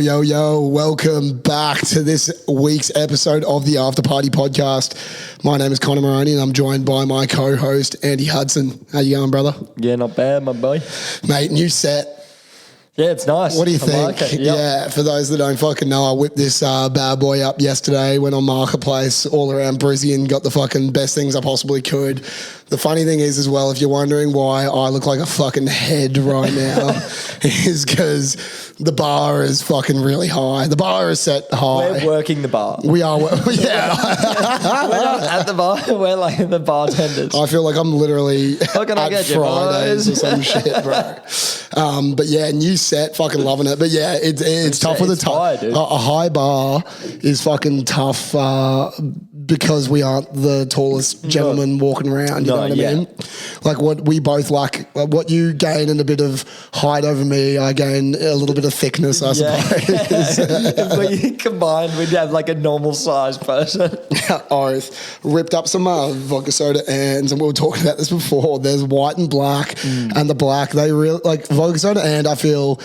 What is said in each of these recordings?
Yo, welcome back to this week's episode of the After Party podcast. My name is Connor Maroney and I'm joined by my co-host, Andy Hudson. How you going, brother? Yeah, not bad, my boy. Mate, new set. Yeah, it's nice. What do you think? Like it. Yep. Yeah, for those that don't fucking know, I whipped this bad boy up yesterday, went on Marketplace all around Brizzy and got the fucking best things I possibly could. The funny thing is as well, if you're wondering why I look like a fucking head right now, is because the bar is fucking really high. The bar is set high. We're working the bar. We are, yeah. We're not at the bar, we're like the bartenders. I feel like I'm literally How can I at get you, Fridays boys? or some shit, bro. But yeah, new set, fucking loving it. But yeah, it's tough with a high bar is fucking tough because we aren't the tallest gentleman walking around. You know what I mean? Like what we both lack, what you gain in a bit of height over me, I gain a little bit of thickness, I suppose. If we combined, we'd have like a normal sized person. Oath. Ripped up some vodka soda and we were talking about this before. There's white and black, and the black, they really like vodka soda. And I feel,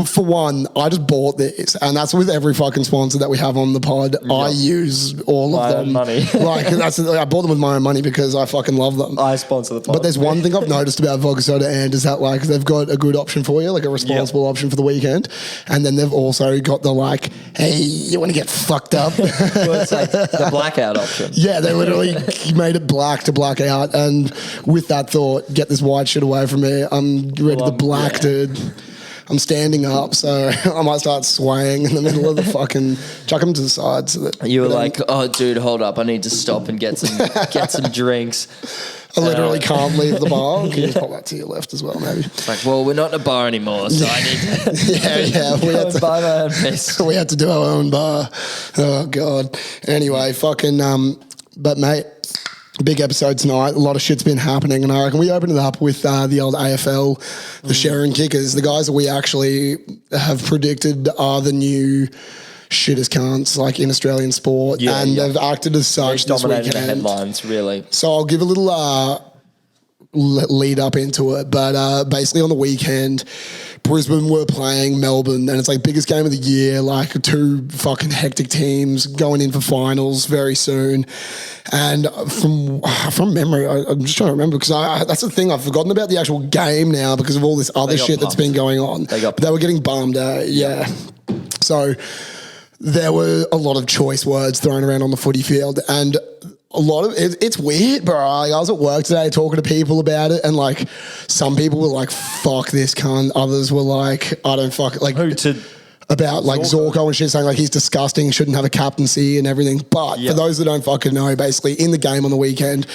for one, I just bought this, and that's with every fucking sponsor that we have on the pod. Yep. I use all of them. Money. I bought them with my own money because I fucking love them. I sponsor the pod. But there's one thing I've noticed about vodka soda, and is that like they've got a good option for you, like a responsible option for the weekend, and then they've also got the like, hey, you want to get fucked up? Well, it's like the blackout option. Yeah, they literally made it black to black out, and with that thought, get this white shit away from me. I'm ready to black, dude. I'm standing up, so I might start swaying in the middle of the fucking, chuck them to the side. So that you were like, oh, dude, hold up. I need to stop and get some drinks. I literally can't leave the bar. Can you just pop that to your left as well, maybe? Like, well, we're not in a bar anymore, so I need to we had to buy my own piss. We had to do our own bar. Oh, God. Anyway, fucking, but mate, big episode tonight. A lot of shit's been happening, and I reckon we open it up with the old AFL, the Sharon Kickers, the guys that we actually have predicted are the new shitters cunts, like in Australian sport, and they've acted as such this weekend. The headlines, really. So I'll give a little lead up into it, but basically on the weekend, Brisbane were playing Melbourne, and it's like biggest game of the year, like two fucking hectic teams going in for finals very soon. And from memory, I'm just trying to remember because that's the thing, I've forgotten about the actual game now because of all this other shit that's been going on. They were getting bummed out, yeah. So there were a lot of choice words thrown around on the footy field, and a lot of it's weird, bro. Like, I was at work today talking to people about it, and like some people were like, "Fuck this cunt." Others were like, "I don't fuck it." Like about like Zorko and shit, saying like he's disgusting, shouldn't have a captaincy and everything. But for those that don't fucking know, basically in the game on the weekend,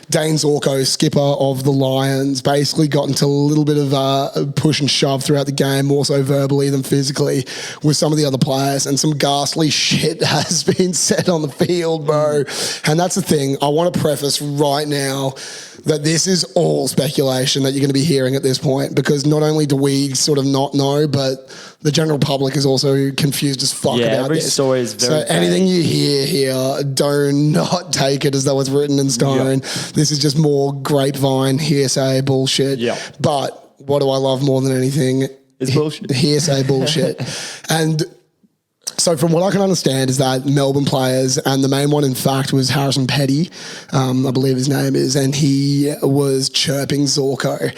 Dayne Zorko, skipper of the Lions, basically got into a little bit of push and shove throughout the game, more so verbally than physically, with some of the other players, and some ghastly shit has been said on the field, bro. And that's the thing. I want to preface right now that this is all speculation that you're going to be hearing at this point, because not only do we sort of not know, but the general public is also confused as fuck about every this. Story is very anything you hear here, do not take it as though it's written in stone. This is just more grapevine, hearsay bullshit. But what do I love more than anything? It's bullshit. Hearsay bullshit. And so from what I can understand is that Melbourne players, and the main one in fact was Harrison Petty, I believe his name is, and he was chirping Zorko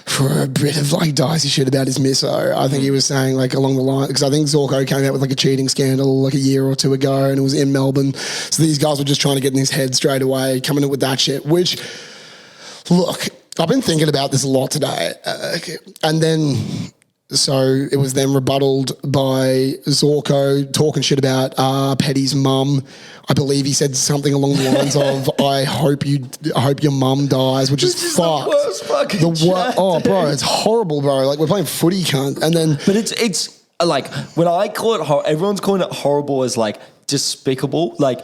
for a bit of like dicey shit about his misso. I think he was saying like along the line, because I think Zorko came out with like a cheating scandal like a year or two ago, and it was in Melbourne. So these guys were just trying to get in his head straight away, coming in with that shit, which, look, I've been thinking about this a lot today. And then, so it was then rebutted by Zorko talking shit about Petty's mum. I believe he said something along the lines of, I hope your mum dies, which is fucked. The worst fucking chat, oh, bro, it's horrible, bro. Like, we're playing footy, cunt. And then... But it's like, when I call it everyone's calling it horrible as like despicable. Like,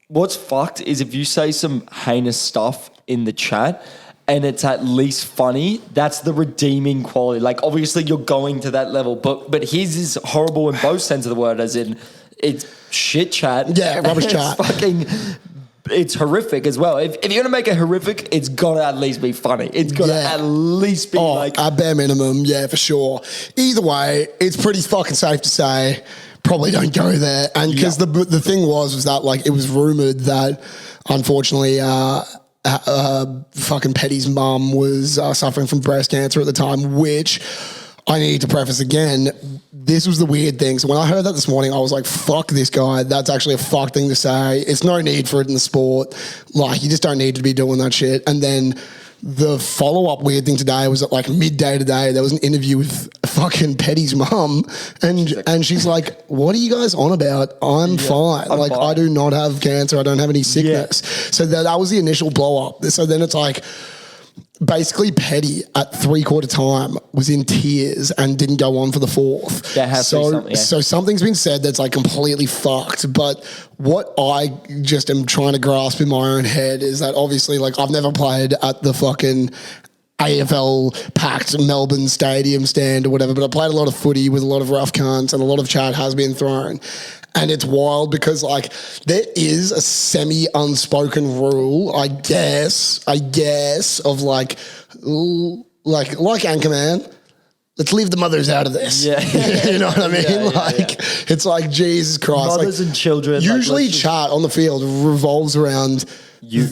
what's fucked is if you say some heinous stuff in the chat and it's at least funny, that's the redeeming quality. Like, obviously you're going to that level, but his is horrible in both sense of the word, as in it's shit chat. Yeah, rubbish chat. it's horrific as well. If you're gonna make it horrific, it's gotta at least be funny. It's gotta at least be at bare minimum, yeah, for sure. Either way, it's pretty fucking safe to say probably don't go there. And because the thing was that like it was rumored that unfortunately fucking Petty's mum was suffering from breast cancer at the time, which I need to preface again. This was the weird thing. So when I heard that this morning, I was like, fuck this guy. That's actually a fuck thing to say. It's no need for it in the sport. Like, you just don't need to be doing that shit. And then the follow-up weird thing today was at like midday today, there was an interview with fucking Petty's mum, and she's like, what are you guys on about? I'm fine. I'm fine. I do not have cancer. I don't have any sickness. So that was the initial blow-up. So then it's like, basically Petty at 3/4 time was in tears and didn't go on for the fourth. That has to be something, So something's been said that's like completely fucked. But what I just am trying to grasp in my own head is that obviously like I've never played at the fucking AFL packed Melbourne stadium stand or whatever, but I played a lot of footy with a lot of rough cunts and a lot of chat has been thrown. And it's wild because like there is a semi-unspoken rule, I guess, of like Anchorman, let's leave the mothers out of this. Yeah. You know what I mean? It's like, Jesus Christ. Mothers and children. Usually chat on the field revolves around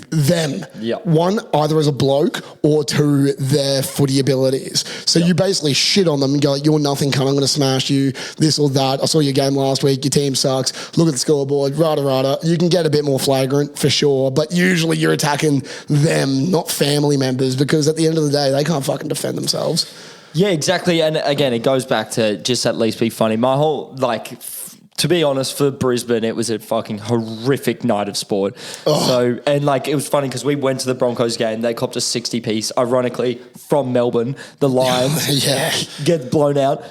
them. Yeah. One, either as a bloke, or two, their footy abilities. So you basically shit on them and go, like, you're nothing, cunt, I'm going to smash you, this or that. I saw your game last week, your team sucks, look at the scoreboard, rada. You can get a bit more flagrant for sure, but usually you're attacking them, not family members, because at the end of the day, they can't fucking defend themselves. Yeah, exactly. And again, it goes back to just at least be funny. My whole, like, to be honest, for Brisbane, it was a fucking horrific night of sport. Oh. So, and like, it was funny because we went to the Broncos game. They copped a 60-piece, ironically, from Melbourne. The Lions get blown out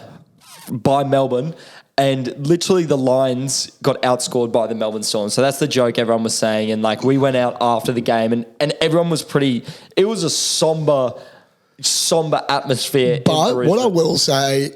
by Melbourne. And literally the Lions got outscored by the Melbourne Storm. So that's the joke everyone was saying. And like, we went out after the game and everyone was it was a somber atmosphere. But what I will say,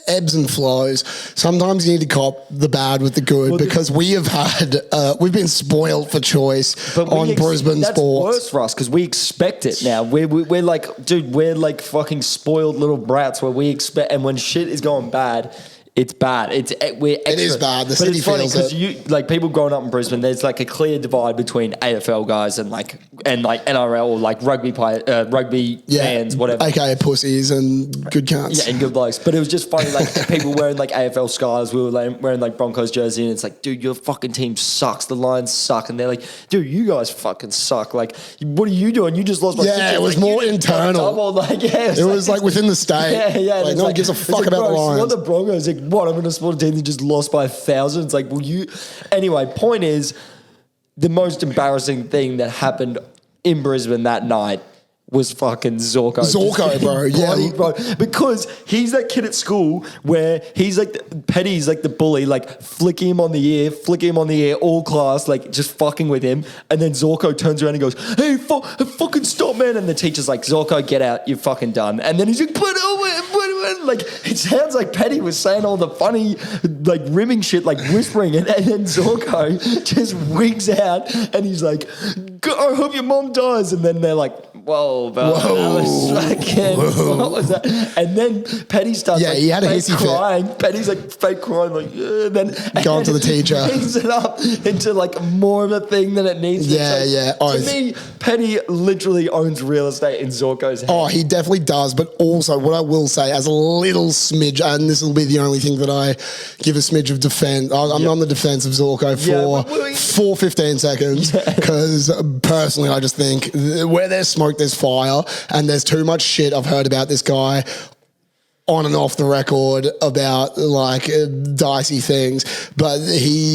ebbs and flows. Sometimes you need to cop the bad with the good, because we have had, we've been spoiled for choice on Brisbane that's sports. That's worse for us because we expect it now. We're like, dude, we're like fucking spoiled little brats where we expect, and when shit is going bad, it's bad. It is bad. The city feels it. You like people growing up in Brisbane. There's like a clear divide between AFL guys and like NRL or like rugby fans, whatever. AKA pussies and good cunts. Yeah, and good blokes. But it was just funny, like people wearing like AFL scars. We were like, wearing like Broncos jersey, and it's like, dude, your fucking team sucks. The Lions suck, and they're like, dude, you guys fucking suck. Like, what are you doing? You just lost my. Yeah, it was like, more internal. Like, it was like within the state. Yeah. Like, no one gives a fuck about the Lions. What the Broncos? Like, what? I'm going to support a team that just lost by 1,000. It's like, Anyway, point is, the most embarrassing thing that happened in Brisbane that night was fucking Zorko. Bro. Yeah. Bro. Because he's that kid at school where he's like, Petty's like the bully, like flicking him on the ear, all class, like just fucking with him. And then Zorko turns around and goes, hey, fucking stop, man. And the teacher's like, Zorko, get out. You're fucking done. And then he's like, like, it sounds like Petty was saying all the funny, like, rimming shit, like, whispering it, and then Zorko just wigs out, and he's like, I hope your mom dies, and then they're like, whoa, bro, that was fucking, what was that? And then Petty starts, he had a hissy crying. Fit. Petty's, like, fake crying, like, then going to the teacher. Brings it up into, like, more of a thing than it needs to. To me, Petty literally owns real estate in Zorko's head. Oh, he definitely does, but also, what I will say, as a little smidge, and this will be the only thing that I give a smidge of defense. I'm on the defense of Zorko for 15 seconds, because personally I just think where there's smoke, there's fire, and there's too much shit I've heard about this guy on and off the record about like dicey things, but Zorks,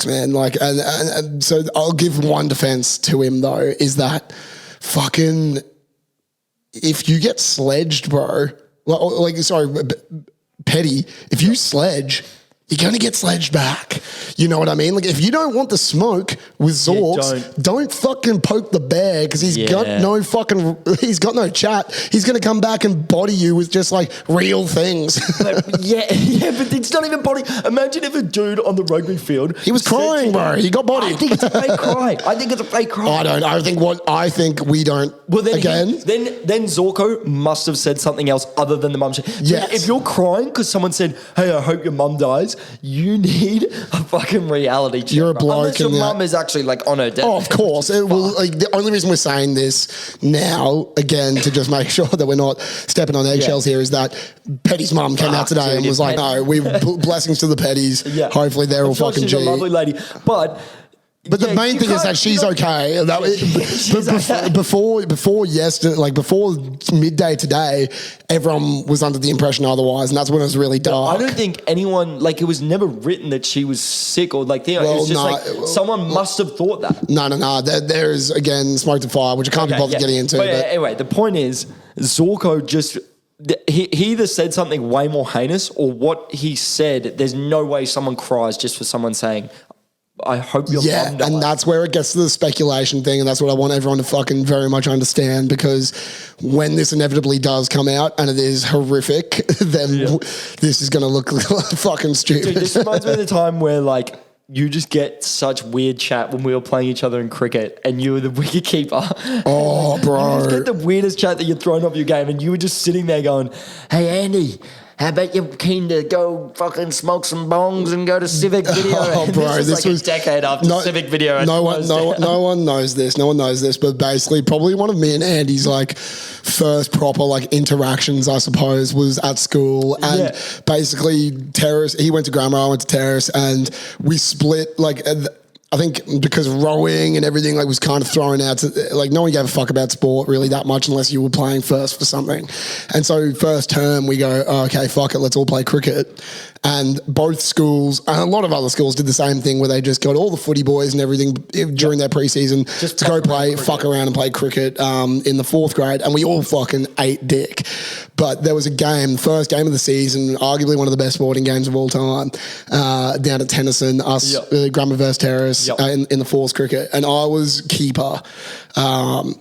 man. Like, and so I'll give one defense to him though, is that fucking, if you get sledged, bro, Petty, if you sledge, you're going to get sledged back. You know what I mean? Like, if you don't want the smoke with Zorks, don't fucking poke the bear because he's got no chat. He's going to come back and body you with just like real things. But but it's not even body. Imagine if a dude on the rugby field. He was crying, bro. He got bodied. I think it's a fake cry. I think we don't. Well, then again. Then Zorko must have said something else other than the mum shit. Yes. If you're crying because someone said, "Hey, I hope your mum dies," you need a fucking reality check. You're a bloke. Unless your mum is actually like on her death. Oh, of course. The only reason we're saying this now, again, to just make sure that we're not stepping on eggshells here, is that Petty's mum came out today and was like, "No, blessings to the Petties. Yeah. Hopefully they're all fucking she's a lovely lady, but." But the main thing is that she's okay. Before yesterday, like before midday today, everyone was under the impression otherwise, and that's when it was really dark. I don't think anyone, like, it was never written that she was sick or like, it was just someone must have thought that. No. There is, again, smoke to fire, which I can't be bothered getting into. But anyway, the point is, Zorko just... He either said something way more heinous, or what he said, there's no way someone cries just for someone saying... I hope your mum dies. And that's where it gets to the speculation thing, and that's what I want everyone to fucking very much understand, because when this inevitably does come out and it is horrific, then this is going to look fucking stupid. Dude, this reminds me of the time where like you just get such weird chat when we were playing each other in cricket and you were the wicket keeper. Oh, bro. You just get the weirdest chat that you're throwing off your game and you were just sitting there going, "Hey, Andy, how about you keen to go fucking smoke some bongs and go to Civic Video?" Oh, bro, this was like a decade after Civic Video. No one knows this. No one knows this, but basically probably one of me and Andy's like first proper like interactions, I suppose, was at school. And basically Terrace, he went to grammar, I went to Terrace, and we split like... I think because rowing and everything like was kind of thrown out to, like, no one gave a fuck about sport really that much unless you were playing first for something. And so first term we go, oh, okay, fuck it, let's all play cricket. And both schools, and a lot of other schools did the same thing where they just got all the footy boys and everything during their preseason just to go fuck around and play cricket in the fourth grade. And we all fucking ate dick. But there was a game, the first game of the season, arguably one of the best sporting games of all time, down at Tennyson, Grammar versus Terrace in the fourth cricket. And I was keeper,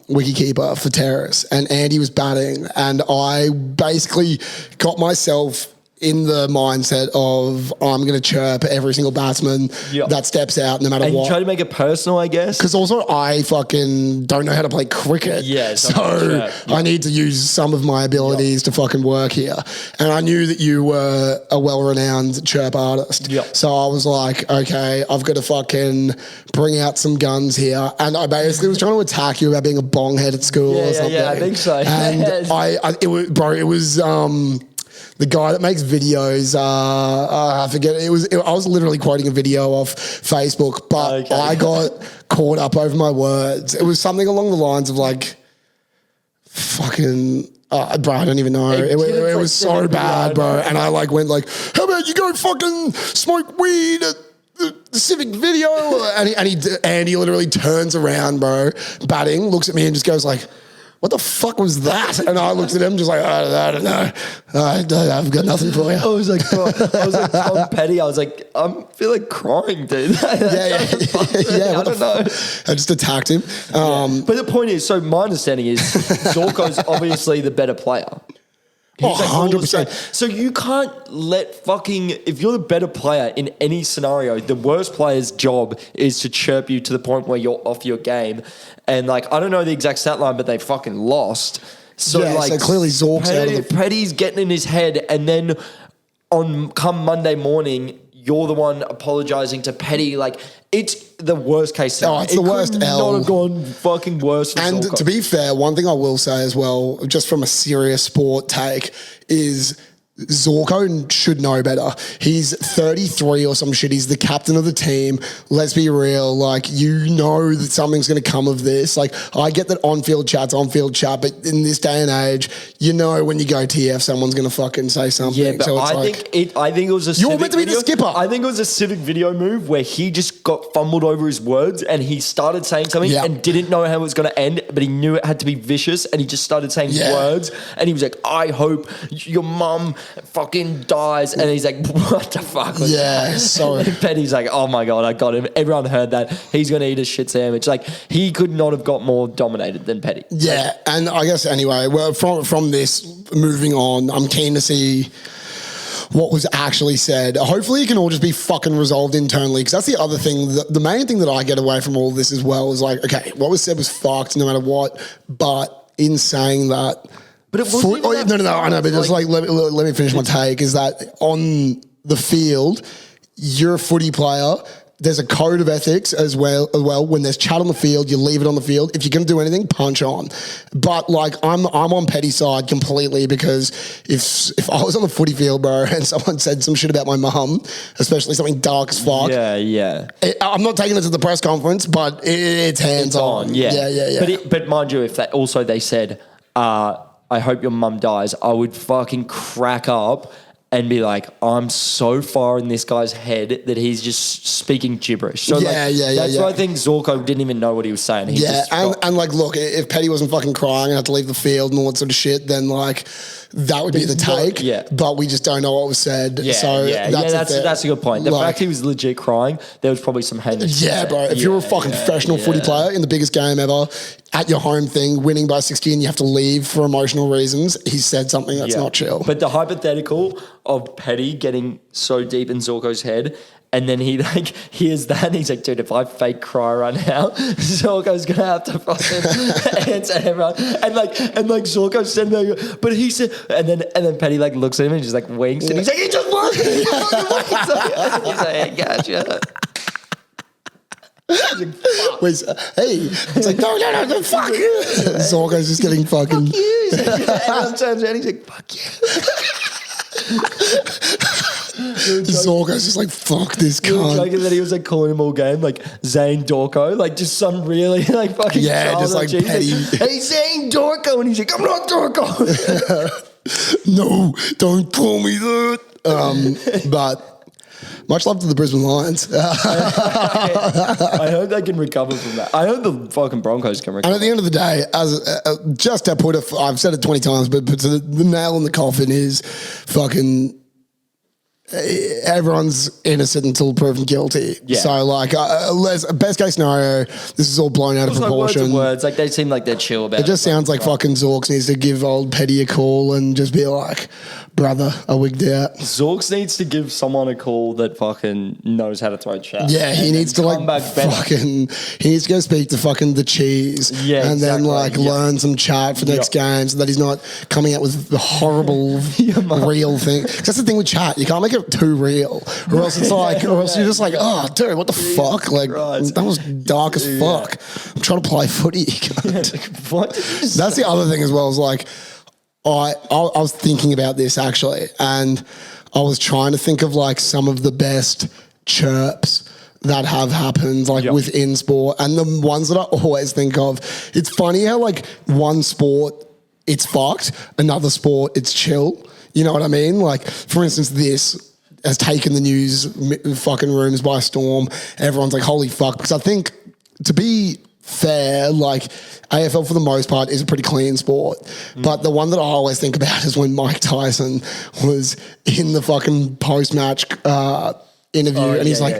wicket keeper for Terrace. And Andy was batting. And I basically got myself in the mindset of I'm going to chirp every single batsman that steps out no matter what. And you try to make it personal, I guess? Because also I fucking don't know how to play cricket. Yeah. So I need to use some of my abilities to fucking work here. And I knew that you were a well-renowned chirp artist. So I was like, okay, I've got to fucking bring out some guns here. And I basically was trying to attack you about being a bonghead at school or something. Yeah, I think so. And it was the guy that makes videos, I forget, I was literally quoting a video off Facebook, but I got caught up over my words. It was something along the lines of like, fucking, bro, I don't even know. It was so bad, bro. And I like went like, how about you go fucking smoke weed at the Civic Video? And Andy literally turns around, bro, batting, looks at me and just goes like, what the fuck was that? And I looked at him just like, I don't know. I've got nothing for you. I was like Tom Petty. I was like, I feel like crying, dude. Yeah. I don't know. I just attacked him. But the point is, so my understanding is Zorko's obviously the better player. Oh, 100%. So you can't let fucking, if you're the better player in any scenario, the worst player's job is to chirp you to the point where you're off your game. And like, I don't know the exact stat line, but they fucking lost. So so clearly Zork's out of the... Petty's getting in his head, and then come Monday morning, you're the one apologizing to Petty. Like, it's the worst case scenario. Oh, it's the worst L. It could not have gone fucking worse for And Zorko. to be fair, one thing I will say as well, just from a serious sport take, is Zorko should know better. He's 33 or some shit. He's the captain of the team. Let's be real. Like, you know that something's going to come of this. Like, I get that on-field chat's on-field chat, but in this day and age, you know when you go TF, someone's going to fucking say something. Yeah, but so I think it was a You're meant to be the skipper. I think it was a Civic Video move where he just got fumbled over his words and he started saying something and didn't know how it was going to end, but he knew it had to be vicious and he just started saying words and he was like, I hope your mum fucking dies. And he's like, what the fuck was that? So and Petty's like, oh my God, I got him. Everyone heard that. He's going to eat a shit sandwich. Like, he could not have got more dominated than Petty. yeah, and I guess anyway, well, from this, moving on, I'm keen to see what was actually said. Hopefully it can all just be fucking resolved internally, because that's the other thing. The main thing that I get away from all of this as well is like, okay, what was said was fucked no matter what, but in saying that... But it wasn't no, I know, but just like let me finish my take, is that on the field, you're a footy player. There's a code of ethics as well. When there's chat on the field, you leave it on the field. If you're going to do anything, punch on. But like, I'm on Petty's side completely, because if I was on the footy field, bro, and someone said some shit about my mum, especially something dark as fuck. Yeah. I'm not taking it to the press conference, but it's hands on. Yeah. But mind you, if that also they said, I hope your mum dies, I would fucking crack up and be like, I'm so far in this guy's head that he's just speaking gibberish. So that's why I think Zorko didn't even know what he was saying. And like, look, if Petty wasn't fucking crying and had to leave the field and all that sort of shit, then like that would be the take. But we just don't know what was said. That's a good point. The fact he was legit crying, there was probably some heinous. Yeah, bro. If you're a fucking professional footy player in the biggest game ever, at your home thing, winning by 60, and you have to leave for emotional reasons, he said something that's not chill. But the hypothetical of Petty getting so deep in Zorko's head, and then he like hears that, and he's like, dude, if I fake cry right now, Zorko's gonna have to fucking answer everyone. And like Zorko said, but he said, and then Petty like looks at him and just like winks, and he's like, he just won. He's like, hey, gotcha. Wait, hey, it's like, no, fuck you. Zorko's just getting fucking. Fuck you. Everyone turns around, he's like, fuck you. Zorko's just like, fuck this cunt. Joking that he was like calling him all game, like Dayne Zorko, like just some really like fucking just like cheese. petty. Like, hey, Dayne Zorko, and he's like, I'm not Zorko. No, don't call me that. But much love to the Brisbane Lions. I hope they can recover from that. I hope the fucking Broncos can recover. And at the end of the day, just to put I've said it 20 times, but the nail in the coffin is fucking everyone's innocent until proven guilty. Yeah. So like, best case scenario, this is all blown out of proportion. Words, like they seem like they're chill about it. It just sounds like fucking Zorks needs to give old Petty a call and just be like, brother, I wigged out. Zorks needs to give someone a call that fucking knows how to throw chat. Yeah, he needs to like fucking, he needs to go speak to fucking the cheese. Yeah, and then like learn some chat for next game, so that he's not coming out with the horrible real thing. Because that's the thing with chat, you can't make it too real, or else it's like, or else you're just like, oh, dude, what the fuck? Like, that was dark as fuck. I'm trying to play footy. What? That's the other thing as well, is like, I was thinking about this actually, and I was trying to think of like some of the best chirps that have happened like within sport, and the ones that I always think of. It's funny how like one sport it's fucked, another sport it's chill. You know what I mean? Like, for instance, this has taken the news fucking rooms by storm. Everyone's like, holy fuck. Because I think, to be fair, like, AFL for the most part is a pretty clean sport. But the one that I always think about is when Mike Tyson was in the fucking post-match interview, and he's like,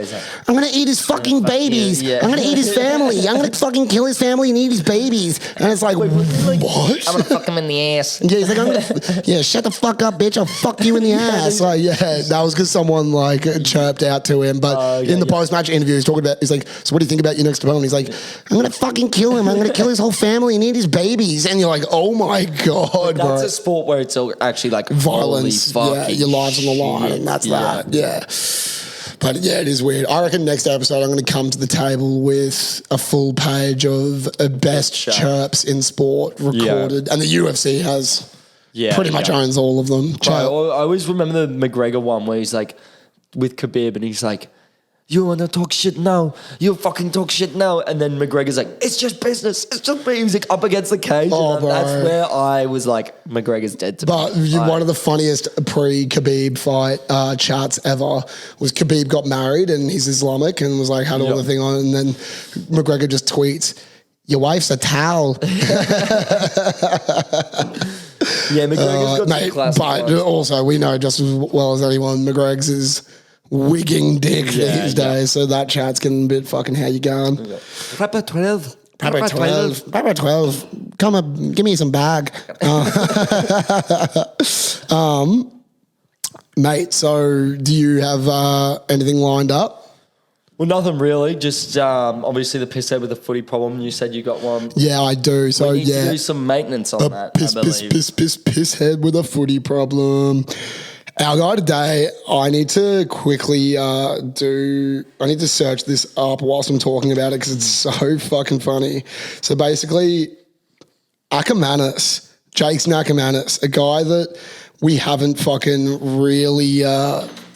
I'm going to eat his fucking babies. I'm going to eat his family. I'm going to fucking kill his family and eat his babies. And it's like, what? I'm going to fuck him in the ass. Yeah, he's like, shut the fuck up, bitch. I'll fuck you in the ass. Like, that was because someone like chirped out to him. But in the post-match interview, he's talking about, he's like, so what do you think about your next opponent? He's like, I'm going to fucking kill him. I'm going to kill his whole family and eat his babies. And you're like, oh my God, bro. That's a sport where it's actually like violence. Yeah, your life's on the line, and that's that. Yeah. But yeah, it is weird. I reckon next episode I'm going to come to the table with a full page of best chirps in sport recorded. And the UFC has pretty much owns all of them. Bro, I always remember the McGregor one where he's like with Khabib and he's like, you want to talk shit now? You fucking talk shit now. And then McGregor's like, it's just business. It's just me. He's like up against the cage. And that's where I was like, McGregor's dead to me. But one of the funniest pre-Khabib fight chats ever was Khabib got married and he's Islamic and was like, had all the thing on. And then McGregor just tweets, your wife's a towel. Yeah, McGregor's got some classic but ones. also we know just as well as anyone, McGreg's is wigging dick these days. So that chat's getting a bit fucking how you going. Papa 12. Papa 12. Papa 12. Come up, give me some bag. Mate, so do you have anything lined up? Well, nothing really. Just obviously the piss head with the footy problem. You said you got one. Yeah, I do. So We need yeah, to do some maintenance on that. I believe. piss head with a footy problem. Our guy today, I need to quickly I need to search this up whilst I'm talking about it because it's so fucking funny. So basically, Ackermanis, Jakeson Ackermanis, a guy that we haven't fucking really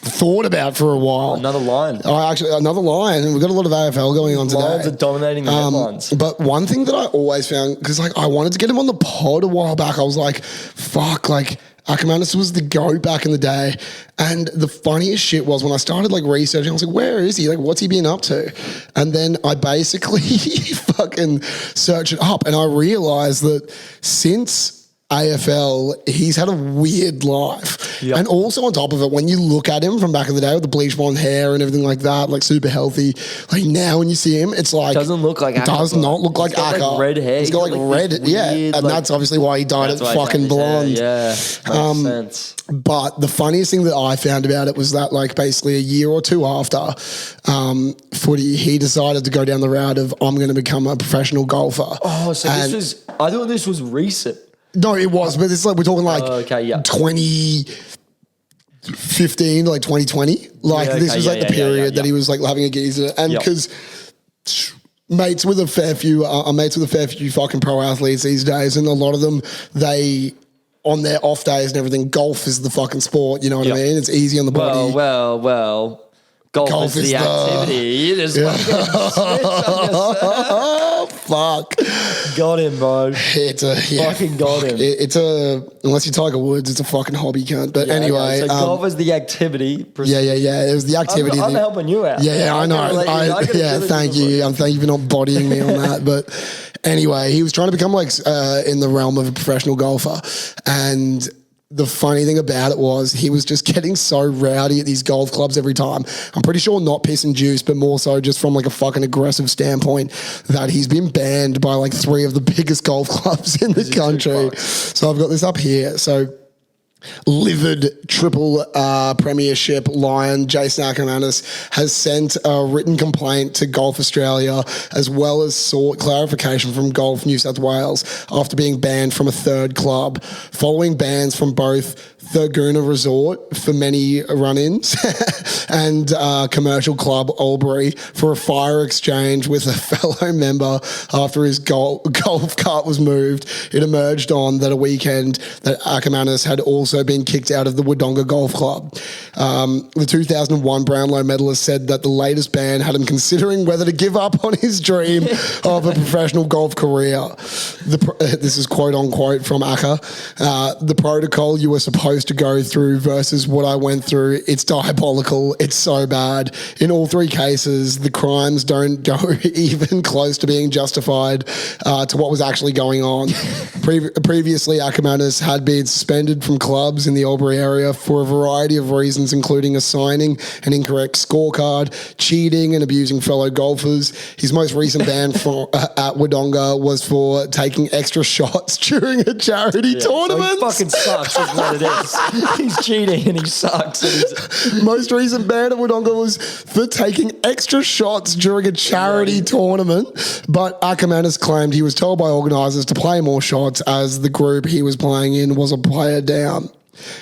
thought about for a while. Another line. Another line. We've got a lot of AFL going on today. Lions are dominating the headlines. But one thing that I always found, because like I wanted to get him on the pod a while back, I was like, fuck, like Ackermanis was the GOAT back in the day. And the funniest shit was when I started like researching, I was like, where is he? Like, what's he been up to? And then I basically fucking searched it up and I realized that since AFL, he's had a weird life. Yep. And also on top of it, when you look at him from back in the day with the bleach blonde hair and everything like that, like super healthy, like now when you see him, it's like... Doesn't look like Acker. Does not look like Acker. Like red hair. He's got like red, weird, yeah. And like, that's obviously why he dyed it fucking blonde. Yeah, makes sense. But the funniest thing that I found about it was that like basically a year or two after footy, he decided to go down the route of I'm going to become a professional golfer. Oh, so and this was... I thought this was recent. No, it was, but it's like we're talking like 2015 to like 2020. Like this was like the period that he was like having a geezer, and because mates with a fair few fucking pro athletes these days, and a lot of them they on their off days and everything, golf is the fucking sport. You know what I mean? It's easy on the body. Well. Golf is the activity. Oh, fuck. Got him, bro. Fucking got him. Unless you're Tiger Woods, it's a fucking hobby, cunt. But anyway. So golf is the activity. Yeah. It was the activity. I'm helping you out. Yeah, I know. Thank you. Thank you for not bodying me on that. But anyway, he was trying to become like in the realm of a professional golfer. And the funny thing about it was he was just getting so rowdy at these golf clubs every time. I'm pretty sure not piss and juice, but more so just from like a fucking aggressive standpoint that he's been banned by like 3 of the biggest golf clubs in the country. So I've got this up here. So livid triple premiership lion Jakeson Ackermanis has sent a written complaint to Golf Australia as well as sought clarification from Golf New South Wales after being banned from a 3rd club following bans from both Thurgoona Resort for many run-ins and commercial club Albury for a fire exchange with a fellow member after his golf cart was moved. It emerged on that a weekend that Ackermanis had also been kicked out of the Wodonga Golf Club. The 2001 Brownlow medalist said that the latest ban had him considering whether to give up on his dream of a professional golf career. This is quote unquote from Acker. The protocol you were supposed to go through versus what I went through, it's diabolical. It's so bad. In all 3 cases, the crimes don't go even close to being justified to what was actually going on. Previously, Ackermanis had been suspended from clubs in the Albury area for a variety of reasons, including assigning an incorrect scorecard, cheating and abusing fellow golfers. His most recent ban at Wodonga was for taking extra shots during a charity tournament. So he fucking sucks is what it is. He's cheating and he sucks. Most recent ban at Wodonga was for taking extra shots during a charity tournament, but Ackermanis claimed he was told by organisers to play more shots as the group he was playing in was a player down.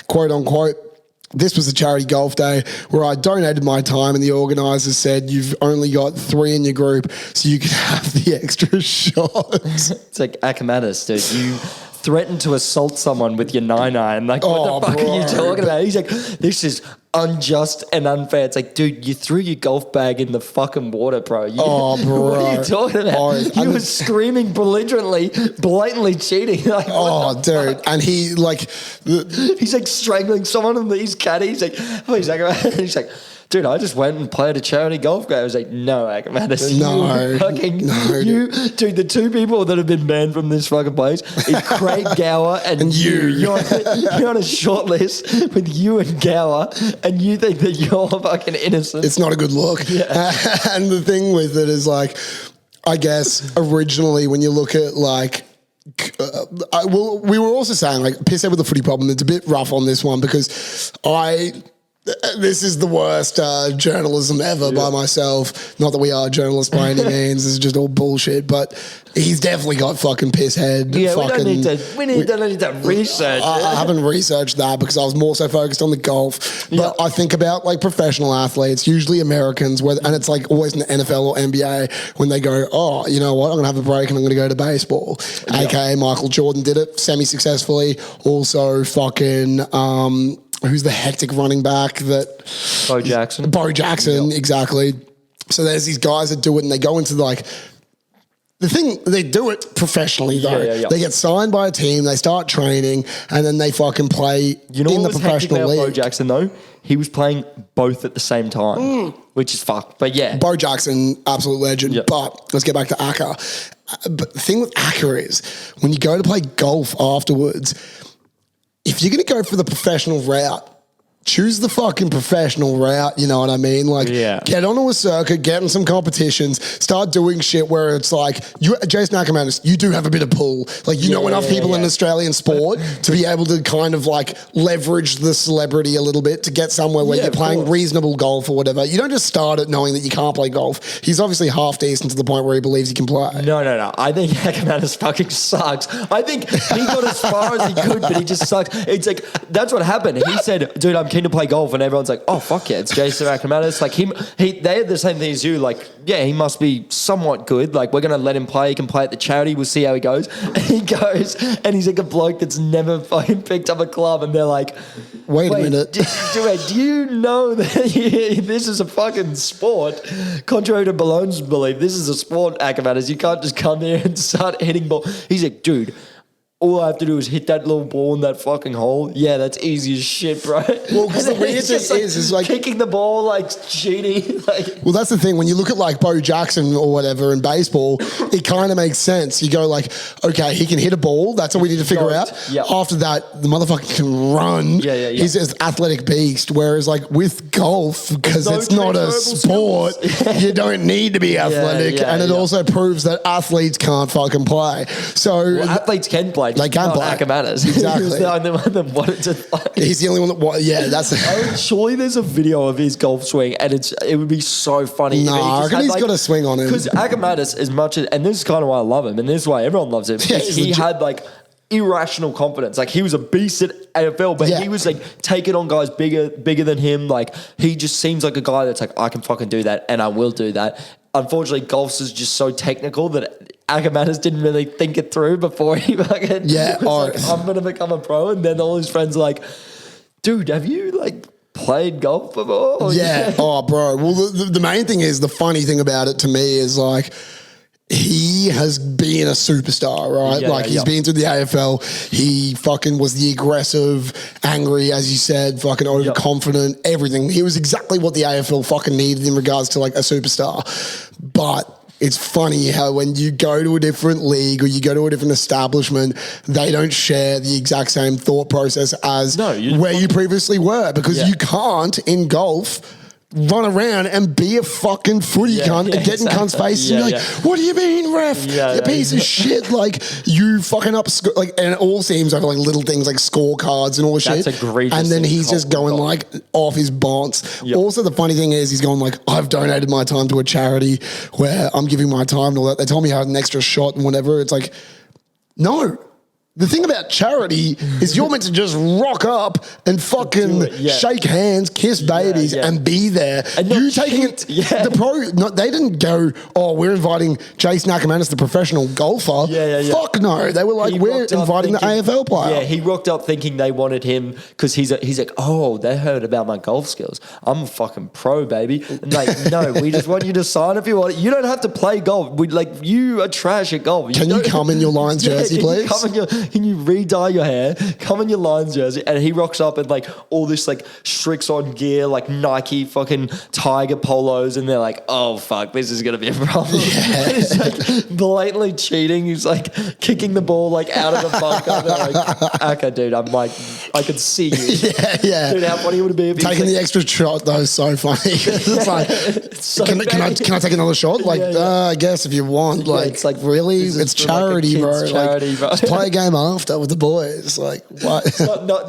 Quote unquote, this was a charity golf day where I donated my time and the organisers said you've only got 3 in your group so you can have the extra shots. It's like Ackermanis, dude. You threatened to assault someone with your 9-iron. Like, what the fuck are you talking about? He's like, this is unjust and unfair. It's like, dude, you threw your golf bag in the fucking water, bro. Bro. What are you talking about? You were screaming belligerently, blatantly cheating. Like, dude. Fuck? And he's like strangling someone in his caddy. He's like, dude, I just went and played a charity golf game. I was like, no, Ackermanis. Dude, the two people that have been banned from this fucking place is Craig Gower and you. You're on a short list with you and Gower, and you think that you're fucking innocent. It's not a good look. Yeah. And the thing with it is like, I guess originally when you look at like, we were also saying like piss out with the footy problem. It's a bit rough on this one because this is the worst journalism ever by myself. Not that we are journalists by any means. This is just all bullshit. But he's definitely got fucking piss head. Yeah, we don't need to research. I haven't researched that because I was more so focused on the golf. But I think about like professional athletes, usually Americans, and it's like always in the NFL or NBA when they go, oh, you know what? I'm going to have a break and I'm going to go to baseball. AKA Michael Jordan did it semi-successfully. Also fucking... who's the hectic running back that... Bo Jackson, exactly. So there's these guys that do it and they go into like... The thing, they do it professionally though. They get signed by a team, they start training, and then they fucking play in the professional league. Bo Jackson though? He was playing both at the same time, which is fucked. But yeah. Bo Jackson, absolute legend. Yep. But let's get back to Acker. But the thing with Acker is when you go to play golf afterwards... If you're going to go for the professional route, choose the fucking professional route, you know what I mean? Like, get onto a circuit, get in some competitions, start doing shit where it's like, Jason Ackermanis, you do have a bit of pull. Like, you know enough people in Australian sport to be able to kind of like leverage the celebrity a little bit to get somewhere where you're playing reasonable golf or whatever. You don't just start it knowing that you can't play golf. He's obviously half decent to the point where he believes he can play. No. I think Ackermanis fucking sucks. I think he got as far as he could, but he just sucks. It's like, that's what happened. He said, dude, I'm keen to play golf, and everyone's like, oh fuck yeah, it's Jason Ackermanis. Like they had the same thing as you. Like, yeah, he must be somewhat good. Like, we're gonna let him play. He can play at the charity. We'll see how he goes. And he goes, and he's like a bloke that's never fucking picked up a club, and they're like, wait a minute, do you know that this is a fucking sport? Contrary to Ballone's belief, this is a sport, Ackermanis. You can't just come here and start hitting ball. He's like, dude, all I have to do is hit that little ball in that fucking hole. Yeah, that's easy as shit, bro. Well, because the weird thing is like kicking the ball like cheating. Like, well, that's the thing. When you look at like Bo Jackson or whatever in baseball, it kind of makes sense. You go like, okay, he can hit a ball. That's all we need to figure out. Yep. After that, the motherfucker can run. Yeah. He's an athletic beast. Whereas like with golf, because it's not a sport, you don't need to be athletic, and it also proves that athletes can't fucking play. So athletes can play. They can play. Ackermanis. Exactly. He's the only one that wanted to play. He's the only one that that's surely there's a video of his golf swing, and it would be so funny. No, I reckon he's got a swing on him. Because Ackermanis, as much as, and this is kind of why I love him, and this is why everyone loves him, he had like irrational confidence. Like, he was a beast at AFL, but he was like taking on guys bigger than him. Like, he just seems like a guy that's like, I can fucking do that, and I will do that. Unfortunately, golf is just so technical that Ackermanis didn't really think it through before he fucking was like, I'm going to become a pro. And then all his friends are like, dude, have you like played golf before? Yeah. Oh, bro. Well, the main thing is, the funny thing about it to me is like, he has been a superstar, right? He's been through the AFL. He fucking was the aggressive, angry, as you said, fucking overconfident, everything. He was exactly what the AFL fucking needed in regards to like a superstar. But it's funny how when you go to a different league or you go to a different establishment, they don't share the exact same thought process as where you previously were, because you can't in golf run around and be a fucking footy cunt and get in cunts' faces and be like, what do you mean, ref? You piece of shit. Like, you fucking up, and it all seems over like little things like scorecards and all this shit. That's egregious. And then he's just going like off his bonds. Also, the funny thing is, he's going like, I've donated my time to a charity where I'm giving my time and all that. They told me I had an extra shot and whatever. It's like, no. The thing about charity is you're meant to just rock up and fucking shake hands, kiss babies, and be there. And you taking it, they didn't go, oh, we're inviting Jason Ackermanis, the professional golfer. Fuck no. They were like, we're inviting the AFL player. Yeah, he rocked up thinking they wanted him because he's like, oh, they heard about my golf skills. I'm a fucking pro, baby. And like, no, we just want you to sign if you want. You don't have to play golf. You are trash at golf. Can you come in your Lions jersey, please? can you re-dye your hair, come in your Lions jersey, and he rocks up in like all this like Strixon gear, like Nike fucking Tiger polos, and they're like, oh fuck, this is gonna be a problem. Yeah. He's like blatantly cheating. He's like kicking the ball like out of the bunker. They're like, okay, dude, I'm like, I can see you. Yeah. Dude, how funny would it be if he's Taking like, the extra shot though is so funny. It's like, so can I take another shot? Like, I guess if you want. Like, it's like, really, this is it's for, like, a charity, bro. kid's charity, bro. Just play a game after with the boys. Like, what?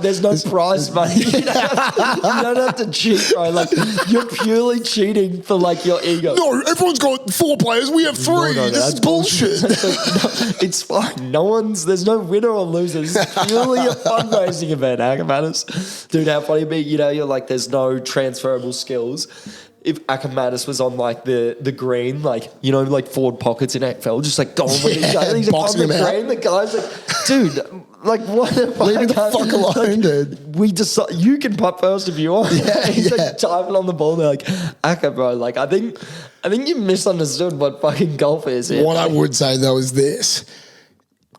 There's no prize money. You don't have to cheat, bro. Like, you're purely cheating for like your ego. No, everyone's got 4 players. We have 3. No, this is bullshit. It's fine. There's no winner or loser. It's purely a fundraising event, Akamatis. Dude, how funny it'd be, you're like, there's no transferable skills. If Akamatis was on like the green, like, like forward pockets in AFL, just like going with each other. He's like on the green. The guy's like, dude, like what the fuck? Leave me the fuck alone, dude. We decide you can putt first if you want. Yeah, He's like diving on the ball. They're like, Aka, bro, like I think you misunderstood what fucking golf is. Here. What I would say though is this: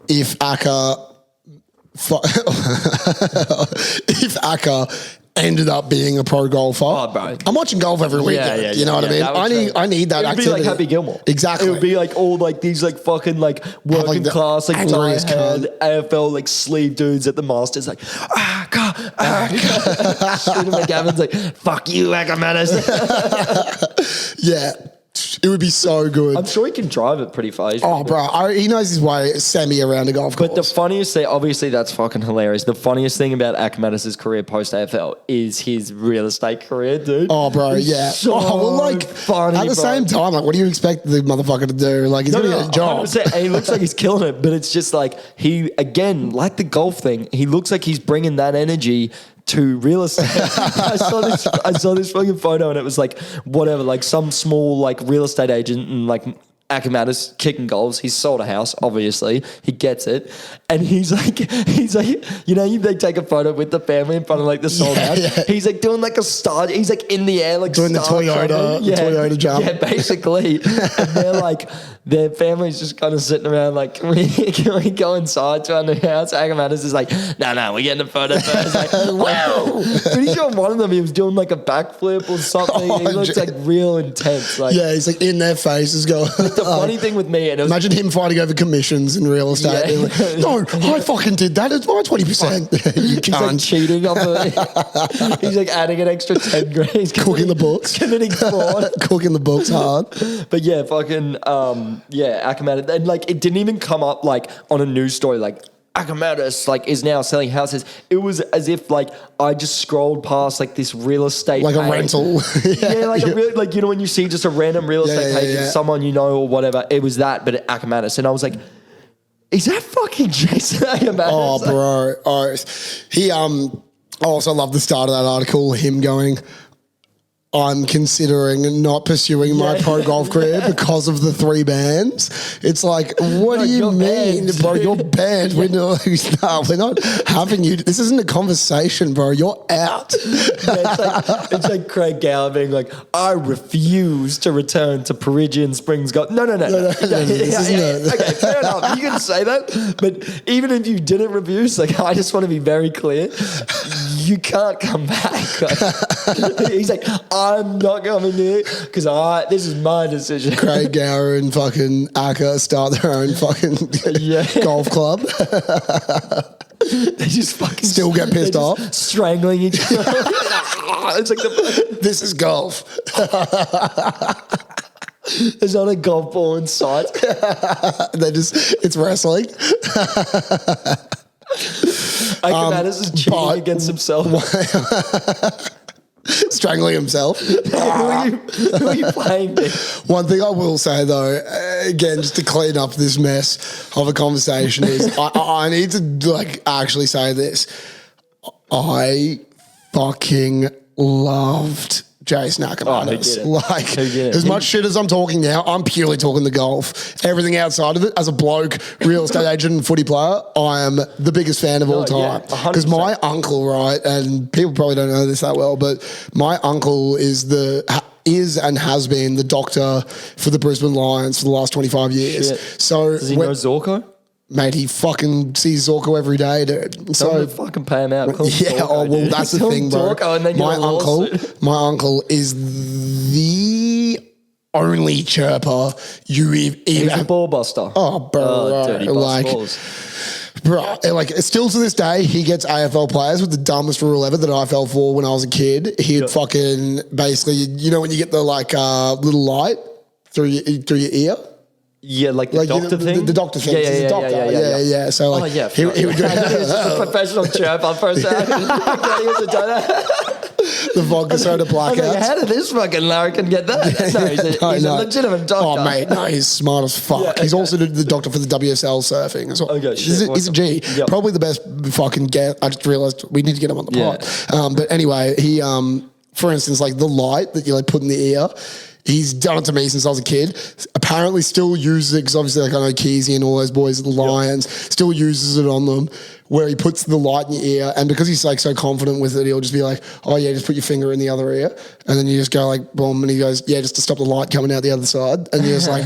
if Aka ended up being a pro golfer. Oh, bro. I'm watching golf every weekend. You know what I mean? I need that it would activity. be like Happy Gilmore. Exactly. It would be like all like these like fucking like working the class like angriest diehard AFL like sleeve dudes at the Masters like Shooting McGavin's like fuck you Akamatis. Yeah. It would be so good. I'm sure he can drive it pretty far. Bro, he knows his way semi around a golf course. But the funniest thing, obviously that's fucking hilarious. The funniest thing about Akamatis' career post-AFL is his real estate career, dude. Oh, bro, yeah. So funny, at the same time, like, what do you expect the motherfucker to do? Like, he's going to get a job. 100%. And he looks like he's killing it, but it's just like, he, again, like the golf thing, he looks like he's bringing that energy to real estate. I saw this fucking photo and it was like whatever, like some small like real estate agent and like Akamatis kicking goals. He's sold a house, obviously. He gets it. And he's like, they take a photo with the family in front of like the sold house. Yeah. He's like doing like a star. He's like in the air, like doing the Toyota jump. Yeah, basically. And they're like, their family's just kind of sitting around like, can we go inside to our new house? Akamatis is like, no, we're getting a photo first. Like, wow. Pretty sure one of them, he was doing like a backflip or something. He looks like real intense. Like, yeah, he's like in their faces going. The funny thing with me, and it was, imagine him fighting over commissions in real estate. Yeah. Like, no, I fucking did that. It's my 20%. You he's can't. like cheating on the. He's like adding an extra 10 grand. He's cooking the books. Committing fraud. Cooking the books hard. But yeah, fucking Akamatis, and like it didn't even come up like on a news story like Akamatis like is now selling houses. It was as if like I just scrolled past like this real estate like page. A rental. Yeah, like a real, like when you see just a random real estate page of someone you know or whatever. It was that, but Akamatis, and I was like, is that fucking Jason Akamatis? Oh, bro. Oh, he I also love the start of that article. Him going, I'm considering not pursuing my pro golf career because of the 3 bans. It's like, what do you mean, banned, bro? You're banned. We're not having you. This isn't a conversation, bro. You're out. It's like Craig Gower being like, I refuse to return to Perugian Springs Golf. No. Okay, fair enough. You can say that, but even if you didn't refuse, like, I just want to be very clear. You can't come back. Like, he's like, I'm not coming here because this is my decision. Craig Gower and fucking Aka start their own fucking golf club. They just fucking still get pissed off, strangling each other. It's like this is golf. There's not a golf ball in sight. It's wrestling. Akamatis is cheating against himself. Strangling himself. Who are you playing with? One thing I will say though, again, just to clean up this mess of a conversation is I need to like actually say this. I fucking loved Jason Akamatis. As much shit as I'm talking now, I'm purely talking the golf. Everything outside of it, as a bloke, real estate agent and footy player, I am the biggest fan of all time. Because my uncle, right, and people probably don't know this that well, but my uncle is and has been the doctor for the Brisbane Lions for the last 25 years. Shit. So does he know Zorko? Mate, he fucking sees Zorko every day, dude. Tell him to fucking pay him out. Call him Yeah, Zorko, well, dude. that's the Tell thing, him bro. Zorko and then My uncle is the only chirper you He's even. a ball buster. Oh, bro, dirty like, balls. bro, like still to this day, he gets AFL players with the dumbest rule ever that I fell for when I was a kid. He'd fucking basically, you know, when you get the like little light through your ear. Yeah, like the doctor thing? The doctor thing. Yeah. He's a doctor. Yeah. So like, he would do He was just a professional chirper for a second. He was a donor. the vodka soda blackouts. Like, how did this fucking larrikin get that? No, he's a legitimate doctor. Oh, mate, no, he's smart as fuck. He's also the doctor for the WSL surfing as well. Okay, shit. He's a G. Yep. Probably the best fucking guest. I just realised we need to get him on the pod. But anyway, he, for instance, like the light that you like put in the ear, he's done it to me since I was a kid. Apparently still uses it because obviously like I know Keezy and all those boys at the Lions still uses it on them where he puts the light in your ear and because he's like so confident with it, he'll just be like, oh yeah, just put your finger in the other ear. And then you just go like, boom. And he goes, yeah, just to stop the light coming out the other side. And you're just like,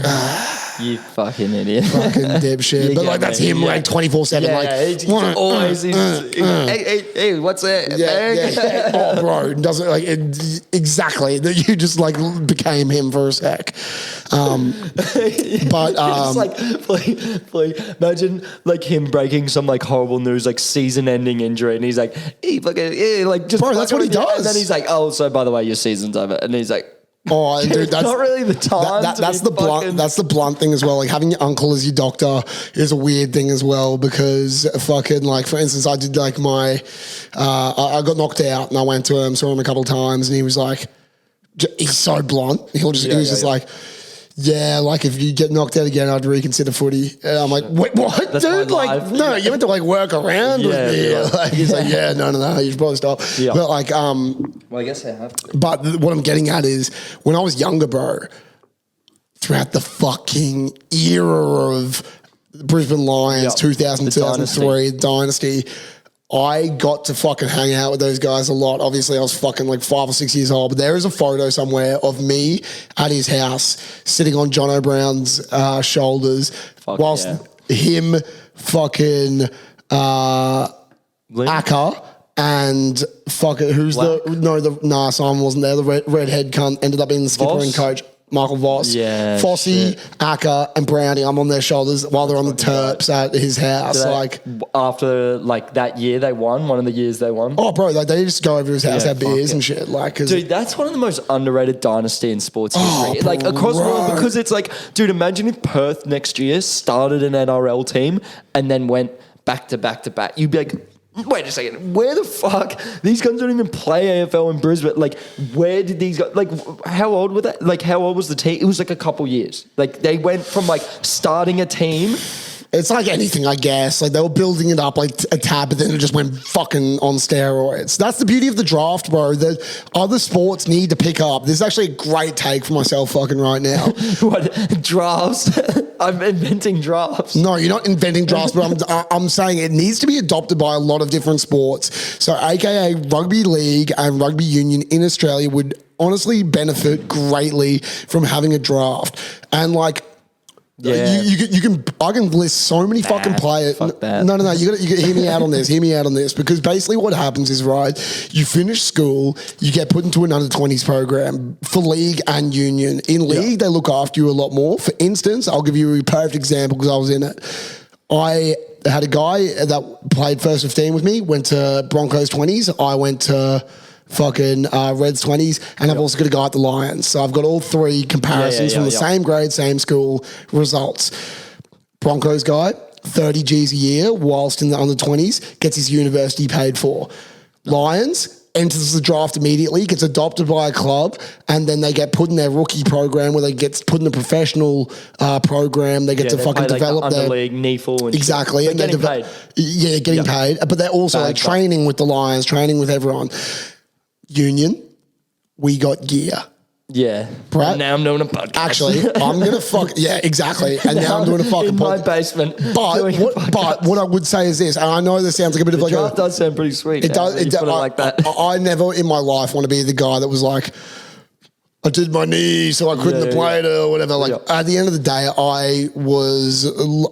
you fucking idiot. Fucking dipshit. But like that's him like 24/7. Yeah, like he's always, hey, what's that? Yeah. Oh, bro, doesn't like exactly that you just like became him for a sec. But it's like, imagine like him breaking some like horrible news, like season-ending injury, and he's like, he fucking like just bro, that's what he does. And then he's like, oh, so by the way, your season's over, and he's like. Oh, dude, that's not really the time. That's the blunt. That's the blunt thing as well. Like having your uncle as your doctor is a weird thing as well because fucking like for instance, I did like my, I got knocked out and I went to him, saw him a couple of times, and he was like, he's so blunt. He was just like. Yeah, like if you get knocked out again, I'd reconsider footy. And I'm like, wait, what, that's dude? Like, no, you meant to like work around with me. Right. Like, he's like, yeah, no, you should probably stop. Yeah. But like, well, I guess I have to. But what I'm getting at is when I was younger, bro, throughout the fucking era of Brisbane Lions, 2000, 2003, dynasty, I got to fucking hang out with those guys a lot. Obviously, I was fucking like 5 or 6 years old, but there is a photo somewhere of me at his house sitting on John O'Brown's shoulders whilst him fucking Acker and fucking Simon wasn't there. The redhead cunt ended up being the skipper and coach. Michael Voss, Fossey, Acker, and Brownie. I'm on their shoulders while they're on the Terps at his house. After like that year they won, one of the years they won. Oh, bro, like they just go over to his house, have beers and shit. Like, dude, that's one of the most underrated dynasty in sports history. Like across the world, because it's like, dude, imagine if Perth next year started an NRL team and then went back to back to back. You'd be like, wait a second, where the fuck? These guys don't even play AFL in Brisbane. Like, where did these guys, like, how old were they? Like, how old was the team? It was like a couple years. Like, they went from like starting a team. It's like anything, I guess. Like they were building it up like a tab, but then it just went fucking on steroids. That's the beauty of the draft, bro. That other sports need to pick up. This is actually a great take for myself fucking right now. What, drafts? I'm inventing drafts. No, you're not inventing drafts, but I'm saying it needs to be adopted by a lot of different sports. So AKA rugby league and rugby union in Australia would honestly benefit greatly from having a draft. And like, yeah, I can list so many fucking players. Fuck that. No. You got to hear me out on this. Hear me out on this because basically what happens is you finish school, you get put into an under 20s program for league and union. In league, they look after you a lot more. For instance, I'll give you a perfect example because I was in it. I had a guy that played first 15 with me, went to Broncos 20s. I went to fucking Reds 20s, and I've also got a guy at the Lions. So I've got all three comparisons from the same grade, same school results. Broncos guy, 30 G's a year, whilst in the under 20s, gets his university paid for. Lions enters the draft immediately, gets adopted by a club, and then they get put in their rookie program where they get put in a professional program. They get to fucking develop their league, NEFL and exactly. Shit. They're getting paid. Yeah, getting paid. But they're also like training with the Lions, training with everyone. Union, we got gear. Yeah. Right? And now I'm doing a podcast. Actually, I'm going to yeah, exactly. And now I'm doing a fucking podcast. In my basement. But what I would say is this, and I know this sounds like a bit of like draft does sound pretty sweet. It does. It like that. I never in my life want to be the guy that was like, I did my knee, so I couldn't have played it or whatever. Like at the end of the day, I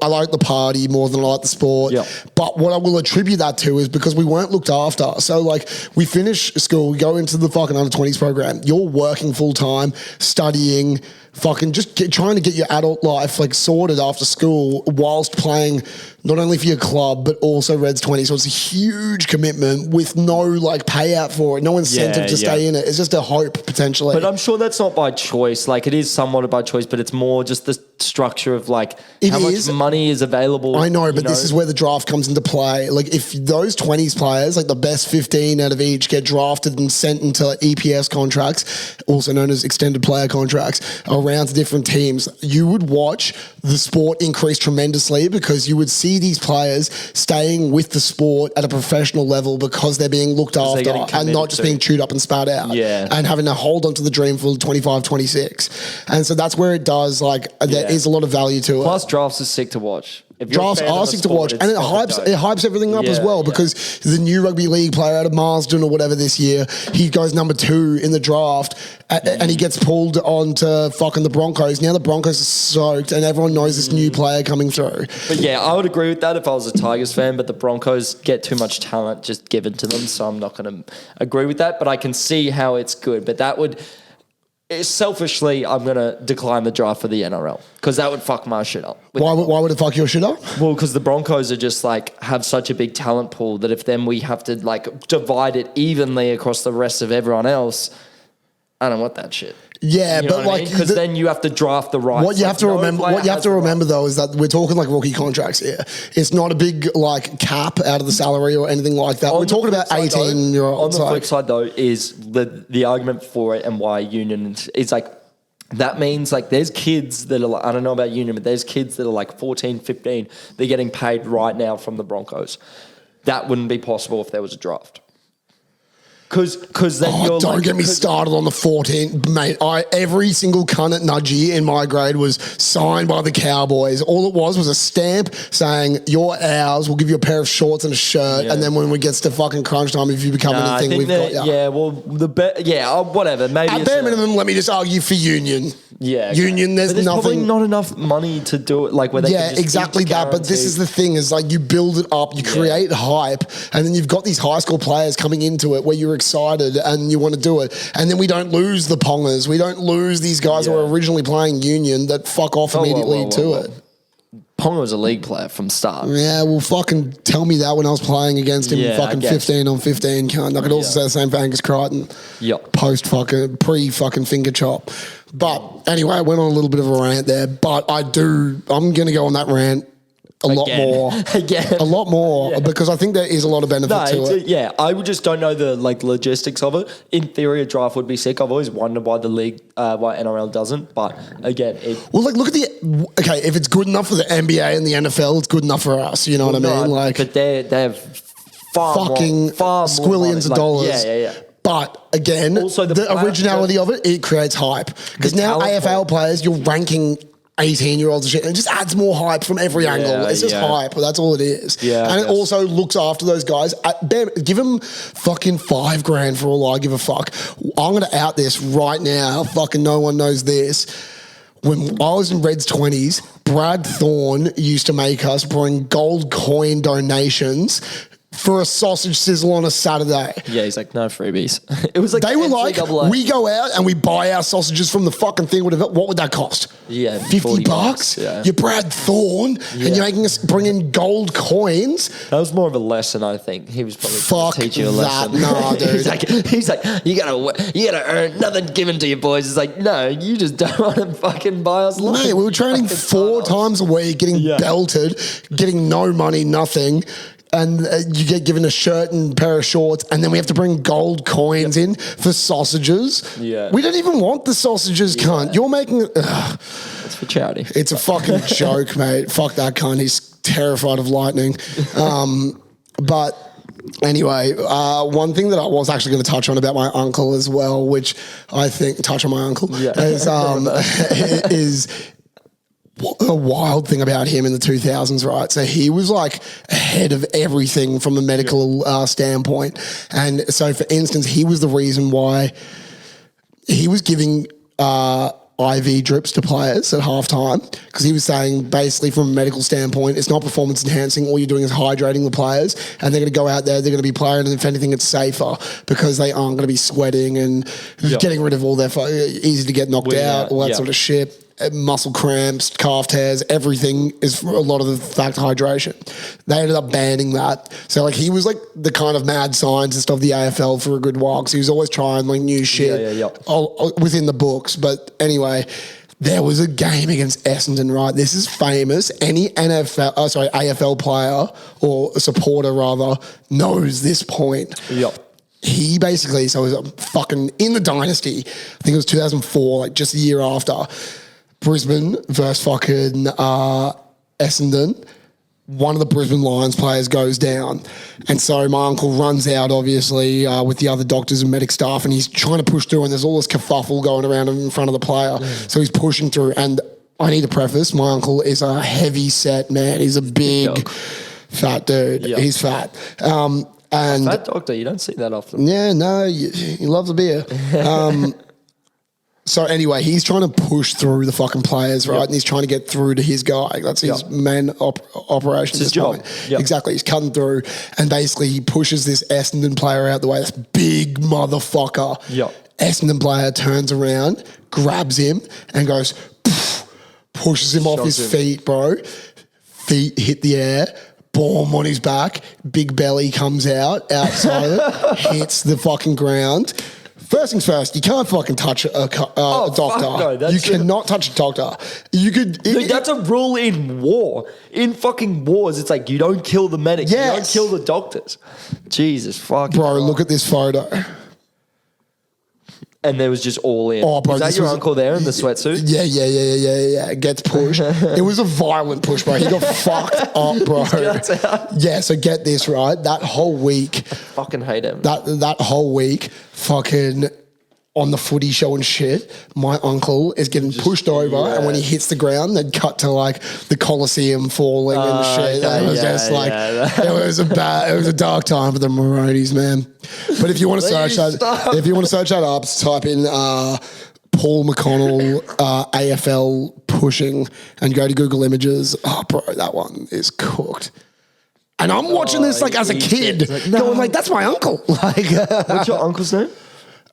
like the party more than I like the sport. Yeah. But what I will attribute that to is because we weren't looked after. So like we finish school, we go into the fucking under 20s program. You're working full time, studying, fucking trying to get your adult life like sorted after school whilst playing not only for your club but also Reds 20. So it's a huge commitment with no like payout for it, no incentive to stay in it. It's just a hope potentially. But I'm sure that's not by choice. Like it is somewhat by choice, but it's more just the structure of like how much money is available. I know, but this is where the draft comes into play. Like if those 20s players, like the best 15 out of each, get drafted and sent into EPS contracts, also known as extended player contracts, around to different teams, you would watch the sport increase tremendously because you would see these players staying with the sport at a professional level because they're being looked after and not just being chewed up and spat out and having to hold on to the dream for 25, 26. And so that's where it does, like, there is a lot of value to it. Plus drafts are sick to watch. Drafts are sick to watch, and it hypes everything up as well because the new rugby league player out of Marsden or whatever this year, he goes number 2 in the draft and he gets pulled onto fucking the Broncos. Now the Broncos are soaked and everyone knows this new player coming through. But yeah, I would agree with that if I was a Tigers fan, but the Broncos get too much talent just given to them, so I'm not going to agree with that, but I can see how it's good. But that would... Selfishly, I'm going to decline the draft for the NRL because that would fuck my shit up. Why would it fuck your shit up? Well, because the Broncos are just like have such a big talent pool that if then we have to like divide it evenly across the rest of everyone else, I don't want that shit. Yeah, you know but like because then you have to draft the right. What you have to remember though is that we're talking like rookie contracts here. It's not a big like cap out of the salary or anything like that. We're talking about 18-year-olds. On the flip side though is the argument for it and why union is like that means like there's kids that are like, I don't know about union, but there's kids that are like 14, 15. They're getting paid right now from the Broncos. That wouldn't be possible if there was a draft. Because then you're don't get me started on the 14, mate. Every single cunt at Nudgy in my grade was signed by the Cowboys. All it was a stamp saying you're ours. We'll give you a pair of shorts and a shirt, and then when it gets to fucking crunch time, if you become anything, we've got you. Yeah, well, whatever. Maybe at bare minimum, let me just argue for union. Yeah, union. There's nothing. Probably not enough money to do it. Like where they can just exactly that. But this is the thing: is like you build it up, you create hype, and then you've got these high school players coming into it where you're excited and you want to do it, and then we don't lose the Pongers, we don't lose these guys who were originally playing union that fuck off immediately to it. Ponga was a league player from start. Yeah, well, fucking tell me that when I was playing against him, fucking 15 on 15. I could also say the same for Angus Crichton. Yep. Pre-fucking finger chop. But anyway, I went on a little bit of a rant there, but I'm going to go on that rant a lot more because I think there is a lot of benefit to it. Yeah, I just don't know the like logistics of it. In theory, a draft would be sick. I've always wondered why the league, why NRL doesn't. But again, look at if it's good enough for the NBA and the NFL, it's good enough for us. You know what I mean? Like, but they have far squillions of dollars. Yeah. But again, also the originality of it creates hype because now AFL players, you're ranking 18-year-olds and shit. And it just adds more hype from every angle. It's just hype. That's all it is. Yeah, and it also looks after those guys. Give them fucking $5,000 for all I give a fuck. I'm going to out this right now. Fucking no one knows this. When I was in Reds 20s, Brad Thorne used to make us bring gold coin donations for a sausage sizzle on a Saturday. Yeah, he's like, no freebies. It was like they were like, we go out and we buy our sausages from the fucking thing. What would that cost? Yeah, $50. Yeah. You're Brad Thorne and you're making us bring in gold coins. That was more of a lesson, I think. He was probably trying to teach you a lesson. Nah, dude. he's like, you gotta earn nothing given to you boys. It's like, no, you just don't want to fucking buy us lunch. Mate, we were training 4 times a week, getting belted, getting no money, nothing. And you get given a shirt and a pair of shorts, and then we have to bring gold coins in for sausages. Yeah. We don't even want the sausages, cunt. You're making it. It's for charity. It's a fucking joke, mate. Fuck that cunt. He's terrified of lightning. But anyway, one thing that I was actually going to touch on about my uncle as well, which I think, touch on my uncle, is a wild thing about him in the 2000s, right? So he was like ahead of everything from a medical standpoint. And so, for instance, he was the reason why he was giving IV drips to players at halftime because he was saying basically from a medical standpoint, it's not performance enhancing. All you're doing is hydrating the players, and they're going to go out there, they're going to be playing, and if anything, it's safer because they aren't going to be sweating and getting rid of all their easy to get knocked out, all that sort of shit. Muscle cramps, calf tears, everything is a lot of the fact hydration. They ended up banning that. So like he was like the kind of mad scientist of the AFL for a good while because he was always trying like new shit within the books. But anyway, there was a game against Essendon, right? This is famous. Any AFL player or a supporter rather knows this point. He basically, so it was fucking in the dynasty, I think it was 2004, like just a year after, Brisbane versus fucking Essendon. One of the Brisbane Lions players goes down. And so my uncle runs out, obviously, with the other doctors and medic staff, and he's trying to push through, and there's all this kerfuffle going around in front of the player. So he's pushing through, and I need to preface, my uncle is a heavy set man. He's a big, fat dude. He's fat. And fat doctor, you don't see that often. Yeah, no, he loves a beer. So anyway, he's trying to push through the fucking players, right? And he's trying to get through to his guy. That's his main operation. It's his job. Exactly. He's cutting through, and basically he pushes this Essendon player out the way. This big motherfucker. Essendon player turns around, grabs him, and goes, pushes him off his feet, bro. Feet hit the air. Boom on his back. Big belly comes outside of it, hits the fucking ground. First things first, you can't fucking touch a doctor. No, you cannot touch a doctor. You could. That's a rule in war. In fucking wars, it's like you don't kill the medics. You don't kill the doctors. Jesus fucking. Bro, look at this photo. And there was just all in. Oh, bro, is that your uncle there in the sweatsuit? Yeah. Gets pushed. It was a violent push, bro. He got fucked up, bro. Yeah, so get this, right? That whole week. I fucking hate him. That whole week, fucking on the footy show and shit, my uncle is getting pushed over, and when he hits the ground, they'd cut to like the Coliseum falling and shit. It was it was a dark time for the Maroonies, man. But if you want to search that up, type in Paul McConnell AFL pushing and go to Google Images. Oh, bro, that one is cooked. And I'm watching this like as a kid, going like, that's my uncle. Like, what's your uncle's name?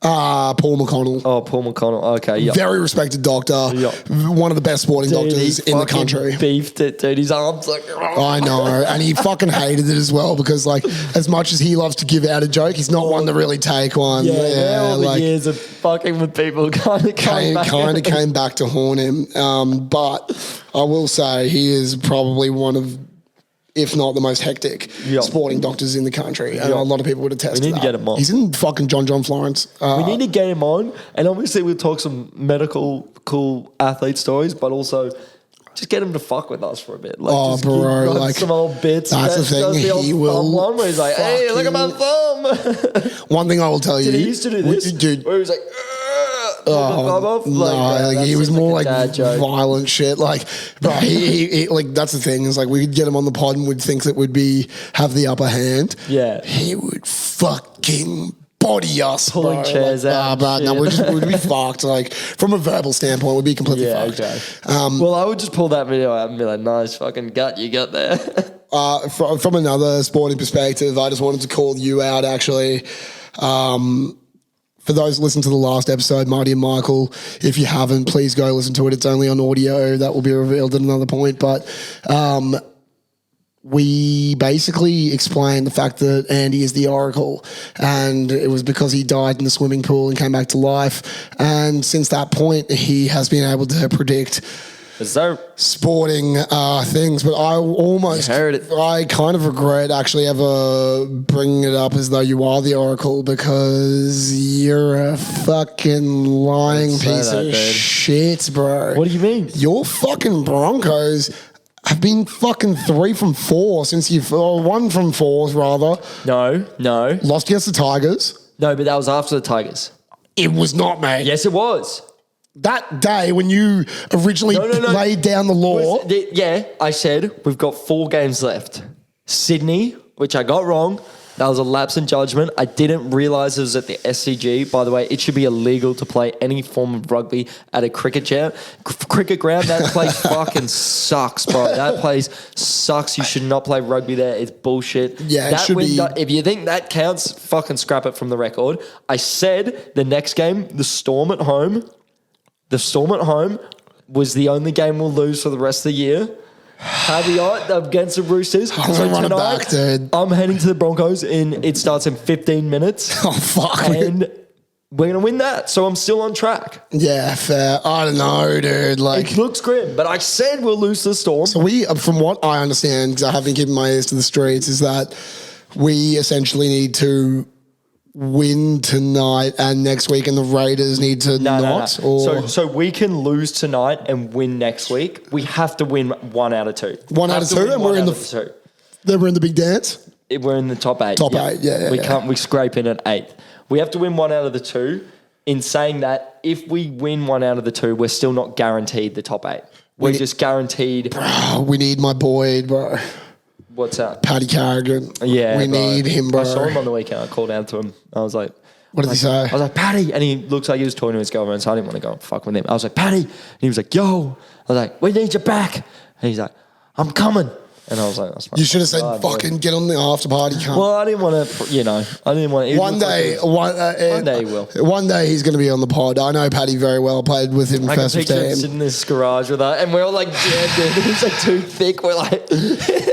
Paul McConnell. Oh, Paul McConnell. Okay, yeah. Very respected doctor. One of the best sporting doctors in the country. Beefed it, dude. His arms like. I know, and he fucking hated it as well because, like, as much as he loves to give out a joke, he's not one to really take one. All the years of fucking with people kind of came back to haunt him. But I will say he is probably one of, if not the most hectic sporting doctors in the country. And a lot of people would attest to that. We need to get him on. He's in fucking John Florence. We need to get him on. And obviously we'll talk some medical, cool athlete stories, but also just get him to fuck with us for a bit. Like, bro. Like, some old bits. That's the thing. He will. One where he's like, hey, look at my thumb. One thing I will tell you. Did he used to do this? Dude. Where he was like, he was more like joke. Violent shit. Like, bro, he like that's the thing. Is like we could get him on the pod and we'd think that would have the upper hand. Yeah, he would fucking body us, pulling chairs out. No, we'd be fucked. Like from a verbal standpoint, we'd be completely fucked. Okay. Well, I would just pull that video out and be like, nice fucking gut you got there. From another sporting perspective, I just wanted to call you out actually. For those who listened to the last episode, Marty and Michael, if you haven't, please go listen to it. It's only on audio. That will be revealed at another point. But we basically explained the fact that Andy is the Oracle, and it was because he died in the swimming pool and came back to life. And since that point, he has been able to predict sporting things, but I kind of regret actually ever bringing it up as though you are the Oracle because you're a fucking lying piece of shit, bro. What do you mean? Your fucking Broncos have been fucking 3 from 4 since or 1 from 4 rather. No. Lost against the Tigers. No, but that was after the Tigers. It was not, mate. Yes, it was. That day when you originally laid down the law. I said we've got 4 games left. Sydney, which I got wrong. That was a lapse in judgment. I didn't realise it was at the SCG. By the way, it should be illegal to play any form of rugby at a cricket ground. That place fucking sucks, bro. That place sucks. You should not play rugby there. It's bullshit. Yeah, that if you think that counts, fucking scrap it from the record. I said the next game, the Storm at home was the only game we'll lose for the rest of the year. Caveat against the Roosters. I'm running back, dude. I'm heading to the Broncos it starts in 15 minutes. Oh, fuck. And we're going to win that. So I'm still on track. Yeah, fair. I don't know, dude. Like, it looks grim, but I said we'll lose to the Storm. So from what I understand, because I have been keeping my ears to the streets, is that we essentially need to win tonight and next week, and the Raiders need to not. Or So we can lose tonight and win next week. We have to win 1 out of 2. 1 out of 2, and we're in we're in the big dance. We're in the top 8. Top 8, yeah. We scrape in at 8th. We have to win 1 out of the 2. In saying that, if we win 1 out of the 2, we're still not guaranteed the top 8. We're just guaranteed. Bro, we need my boy, bro. What's that? Paddy Carrigan. Yeah, we need him, bro. I saw him on the weekend. I called out to him. I was like, what did he say? I was like, Paddy. And he looks like he was talking to his girlfriend, so I didn't want to go and fuck with him. I was like, Paddy. And he was like, yo. I was like, we need you back. And he's like, I'm coming. And I was like, that's fine. You should have said, fucking get on the after party, cunt. Well, I didn't want to, I didn't want to. One day he will. One day he's going to be on the pod. I know Paddy very well. Played with him first team. Sitting in this garage with us, and we're all like jammed in. He's like too thick. We're like,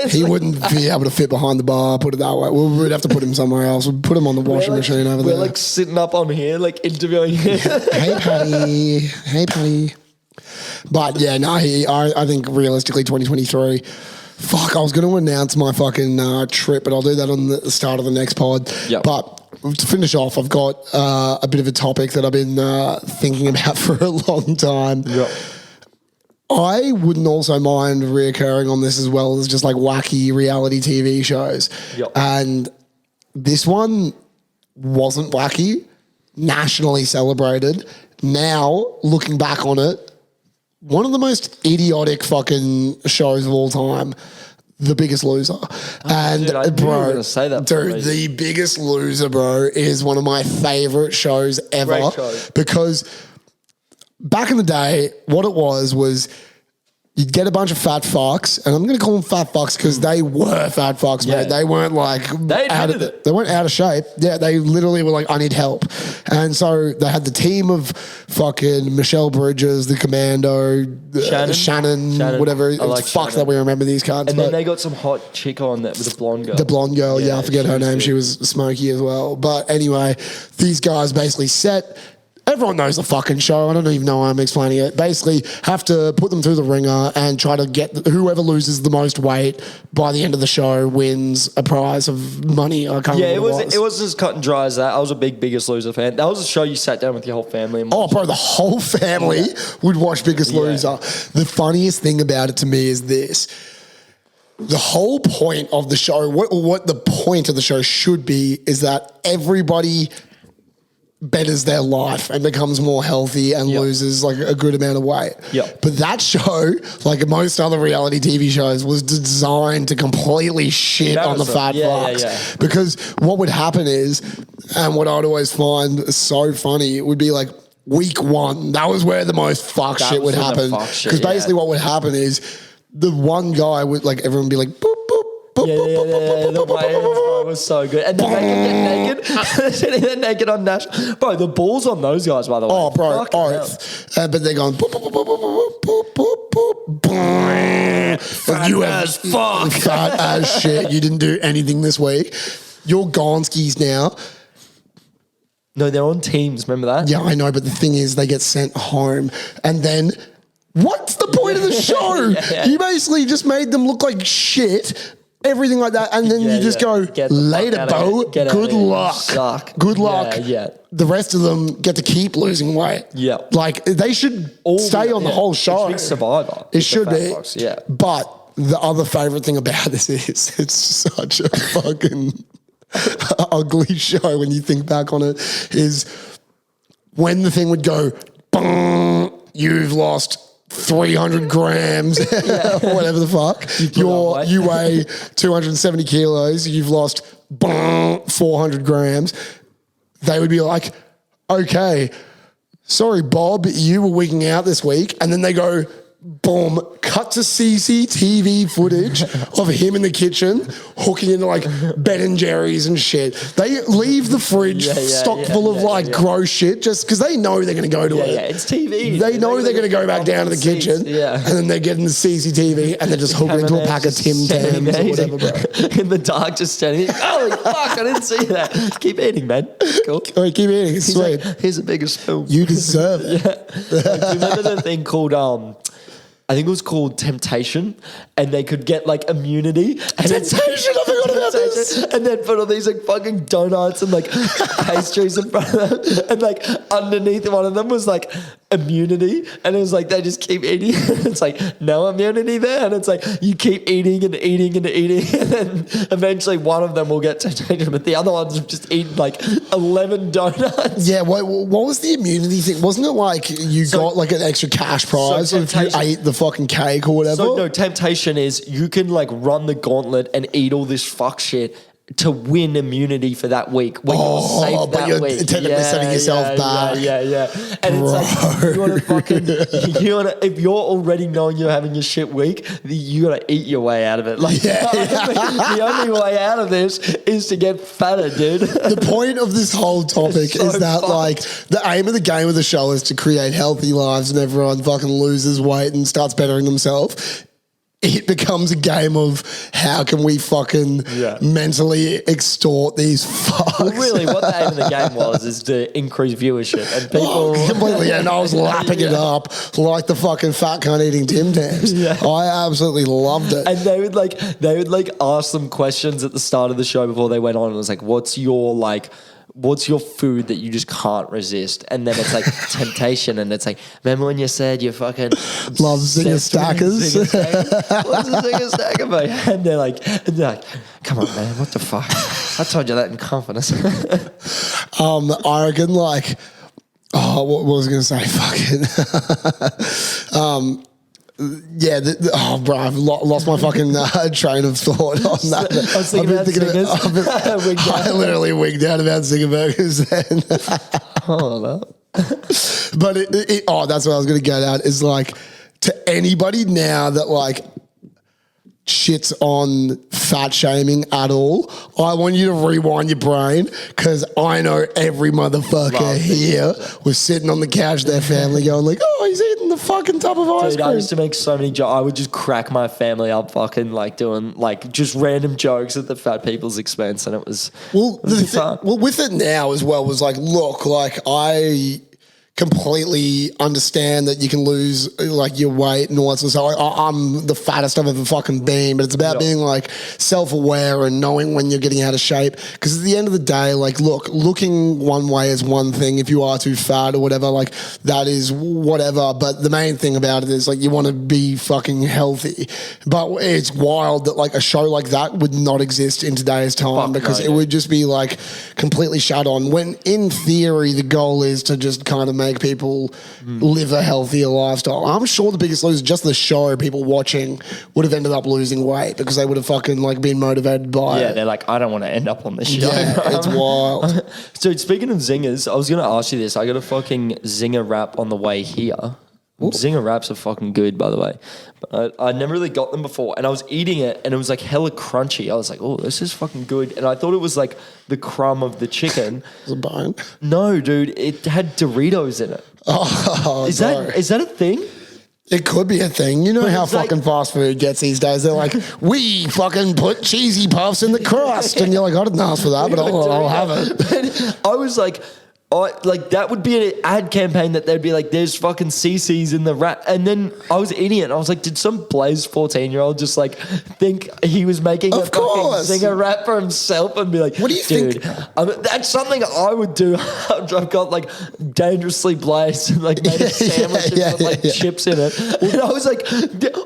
he wouldn't be able to fit behind the bar. Put it that way. We'd have to put him somewhere else. We'd put him on the washing machine over there. We're like sitting up on here, like interviewing him. Hey Paddy. Hey Paddy. But yeah, no, I think realistically 2023. Fuck, I was going to announce my fucking trip, but I'll do that on the start of the next pod. Yep. But to finish off, I've got a bit of a topic that I've been thinking about for a long time. Yep. I wouldn't also mind reoccurring on this as well as just like wacky reality TV shows. Yep. And this one wasn't wacky, nationally celebrated. Now, looking back on it, one of the most idiotic fucking shows of all time, The Biggest Loser. And dude, I knew you were gonna say that. Dude, The Biggest Loser, bro, is one of my favorite shows ever. Great show. Because back in the day, what it was you'd get a bunch of fat fucks, and I'm going to call them fat fucks because they were fat fucks, mate. They weren't like they weren't out of shape. Yeah, they literally were like, I need help. And so they had the team of fucking Michelle Bridges, the Commando, Shannon, whatever. It's fucked that we remember these cards. And then they got some hot chick on that with a blonde girl. The blonde girl, yeah, I forget her name. Good. She was smoky as well. But anyway, these guys basically everyone knows the fucking show. I don't even know why I'm explaining it. Basically, have to put them through the ringer and try to get whoever loses the most weight by the end of the show wins a prize of money. I can't remember what it was. It wasn't as cut and dry as that. I was a Biggest Loser fan. That was a show you sat down with your whole family and watched. Oh, bro, the whole family would watch Biggest Loser. The funniest thing about it to me is this. The whole point of the show, what the point of the show should be, is that everybody betters their life and becomes more healthy and loses like a good amount of weight. Yep. But that show, like most other reality TV shows, was designed to completely shit on the fat fucks. Yeah. Because what would happen is, and what I'd always find so funny, it would be like week 1. That was where the most fuck shit would happen. Because basically what would happen is the one guy would like, everyone would be like, boop, boop. The way was so good. And then they can get naked. Sitting there naked on Nash. Bro, the balls on those guys, by the way. Oh, bro. But they're going boop, boop, boop, boop, boop, boop, boop, boop. Fat as fuck. Fat as shit. You didn't do anything this week. You're Gonskis now. No, they're on teams. Remember that? Yeah, I know. But the thing is, they get sent home. And then what's the point of the show? You basically just made them look like shit. Everything like that, and then you just go, later, Bo, good luck. Suck. Good luck. Yeah. The rest of them get to keep losing weight. Yeah. Like, they should stay on the whole show. It should be Survivor. It should be. Box, yeah. But the other favourite thing about this is it's such a fucking ugly show when you think back on it, is when the thing would go, bang, you've lost 300 grams or whatever the fuck. You weigh 270 kilos. You've lost 400 grams, they would be like, okay, sorry, Bob, you were wigging out this week. And then they go, boom, cut to CCTV footage of him in the kitchen hooking into like Ben and Jerry's and shit. They leave the fridge stocked full of gross shit just because they know they're going to go to it. Yeah, it's TV. They know they're going to go back down to the kitchen and then they get in the CCTV and they're just hooking into a pack of Tim Tams or whatever, bro. In the dark, just standing there. Holy fuck, I didn't see that. Keep eating, man. Cool. All right, keep eating. It's sweet. Like, here's a bigger spoon. You deserve it. Like, do you remember the thing called... I think it was called Temptation, and they could get like immunity. Temptation, I forgot about this. And then put all these like fucking donuts and like pastries in front of them, and like underneath one of them was like immunity, and it was like they just keep eating. It's like no immunity there, and it's like you keep eating and eating and eating, and then eventually one of them will get temptation, but the other ones have just eaten like 11 donuts. Yeah, what was the immunity thing? Wasn't it like you got like an extra cash prize if you ate the fucking cake or whatever? So no, temptation is you can like run the gauntlet and eat all this fuck shit to win immunity for that week when you're safe that you're week. technically setting yourself back. Yeah. And it's like you want to fucking, if you're already knowing you're having a shit week, you got to eat your way out of it. Like the only way out of this is to get fatter, dude. The point of this whole topic is that like the aim of the game of the show is to create healthy lives and everyone fucking loses weight and starts bettering themselves. It becomes a game of how can we fucking mentally extort these fucks. Well, really, what the aim of the game was is to increase viewership and people. Completely, and I was lapping it up like the fucking fat cunt eating Tim Tams. I absolutely loved it. And they would like ask them questions at the start of the show before they went on. It was like, what's your food that you just can't resist? And then it's like temptation, and it's like, remember when you said you fucking love Zinger Stackers? What's a Zinger Stacker, mate? And they're like, come on, man, what the fuck? I told you that in confidence. I reckon like, what was I going to say? Fucking, bro, I've lost my fucking train of thought on that. I was thinking about Zingers. I literally wigged out about Zinger Burgers then. But that's what I was going to get at is like, to anybody now that like shits on fat shaming at all, I want you to rewind your brain because I know every motherfucker here was sitting on the couch, their family going like, oh, he's eating the fucking tub of ice cream. I used to make so many jokes. I would just crack my family up fucking like doing like just random jokes at the fat people's expense, and it was fun. Well, with it now as well was like, look, like I completely understand that you can lose like your weight and all that sort of stuff. I'm the fattest I've ever fucking been, but it's about being like self-aware and knowing when you're getting out of shape. Because at the end of the day, like, look, looking one way is one thing. If you are too fat or whatever, like that is whatever. But the main thing about it is like you want to be fucking healthy. But it's wild that like a show like that would not exist in today's time because it would just be like completely shut on. When in theory the goal is to just kind of make people live a healthier lifestyle. I'm sure the biggest loser, just the show, people watching would have ended up losing weight because they would have fucking like been motivated by it. Yeah, they're like, I don't want to end up on this show. Yeah, it's wild. So speaking of zingers, I was going to ask you this. I got a fucking zinger wrap on the way here. Ooh. Zinger wraps are fucking good, by the way. But I never really got them before, and I was eating it, and it was like hella crunchy. I was like, oh, this is fucking good. And I thought it was like the crumb of the chicken. Was it bone? No, dude, it had Doritos in it. Is that a thing? It could be a thing. You know how fucking fast food gets these days. They're like, we fucking put cheesy puffs in the crust. And you're like, I didn't ask for that, but I'll have it. I was like, like that would be an ad campaign that they'd be like, there's fucking CC's in the wrap. And then I was eating it and I was like, did some blazed 14-year-old just like think he was making a fucking zinger wrap for himself and be like, what do you think? That's something I would do after I've got like dangerously blazed and like made a sandwich with like chips in it. And I was like,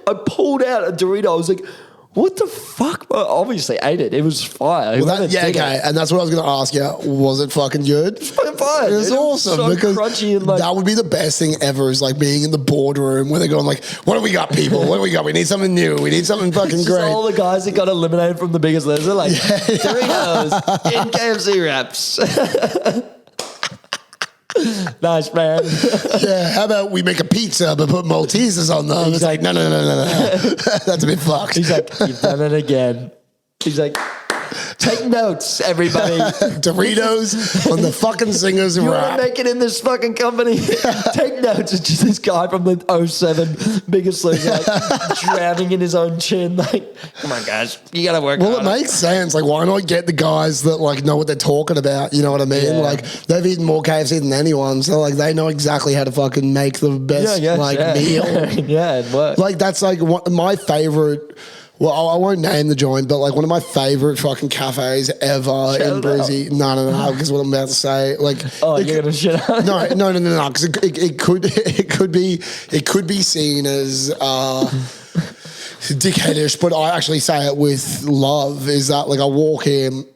I pulled out a Dorito. I was like, What the fuck? Well, obviously ate it. It was fire. Well, okay. And that's what I was going to ask you. Was it fucking good? It's fucking fire. It was awesome so because crunchy and like, that would be the best thing ever is like being in the boardroom where they're going like, what do we got, people? What do we got? We need something new. We need something fucking just great. all the guys that got eliminated from the Biggest Loser, like Doritos in KFC wraps. Nice, man. Yeah, how about we make a pizza but put Maltesers on them? It's like, no. That's a bit fucked. He's like, you've done it again. He's like, take notes, everybody. Doritos on the fucking singer's You wrap. want to make it in this fucking company? Take notes. It's just this guy from the 07 Biggest Loser, like, drowning in his own chin. Like, come on, guys, you got to work Well, harder. it makes sense. Like, why not get the guys that like know what they're talking about? You know what I mean? Yeah. Like, they've eaten more KFC than anyone, so like they know exactly how to fucking make the best meal. Yeah, it works. Like that's like my favorite. Well, I won't name the joint, but like one of my favorite fucking cafes ever in Brizzy. No, because what I'm about to say, like, you're gonna shit out. No, because it could be seen as dickheadish, but I actually say it with love. Is that like I walk in.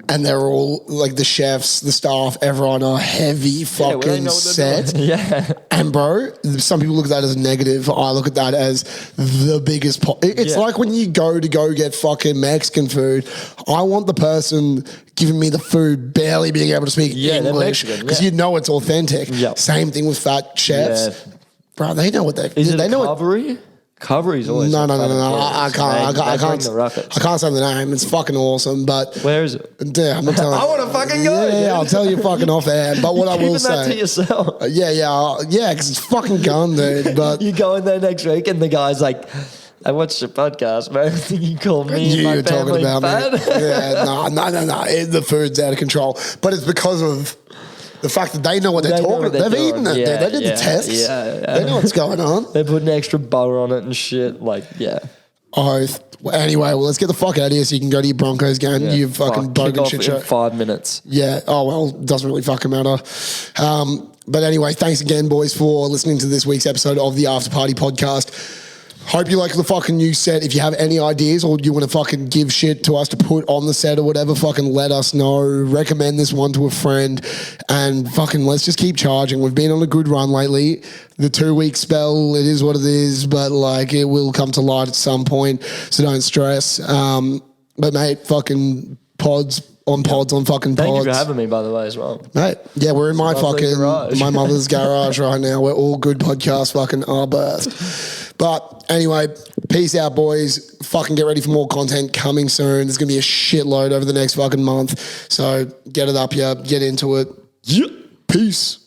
And they're all like the chefs, the staff, everyone are heavy fucking set. Yeah. And bro, some people look at that as negative. I look at that as the biggest. It's like when you go get fucking Mexican food. I want the person giving me the food barely being able to speak English because you know it's authentic. Yep. Same thing with fat chefs. Yeah. Bro, they know what they. Is it they a know Covery? Covery's always no. I can't say the name. It's fucking awesome, but where is it? Yeah, I'm not telling. I want to fucking go. Yeah, I'll tell you fucking off air. But what I will say, that to yourself. Yeah, because it's fucking gone, dude. But you go in there next week, and the guy's like, "I watched your podcast, man. You call me and my family fat." Yeah, no. The food's out of control, but it's because of the fact that they know what they're talking about. They've eaten it. Yeah, they did the tests. They know what's going on. They're putting extra butter on it and shit. Like, yeah. Anyway, let's get the fuck out of here so you can go to your Broncos game. Yeah, You fucking bogan shit show. In 5 minutes. Yeah. Oh, well, doesn't really fucking matter. But anyway, thanks again, boys, for listening to this week's episode of the After Party Podcast. Hope you like the fucking new set. If you have any ideas or you want to fucking give shit to us to put on the set or whatever, fucking let us know. Recommend this one to a friend and fucking let's just keep charging. We've been on a good run lately. The 2-week spell, it is what it is, but like it will come to light at some point, so don't stress. But mate, fucking pods on fucking pods. Thank you for having me, by the way, as well. Mate, yeah, we're in my my mother's garage right now. We're all good podcasts fucking our best. But anyway, peace out, boys. Fucking get ready for more content coming soon. There's going to be a shitload over the next fucking month. So get it up here. Get into it. Yeah. Peace.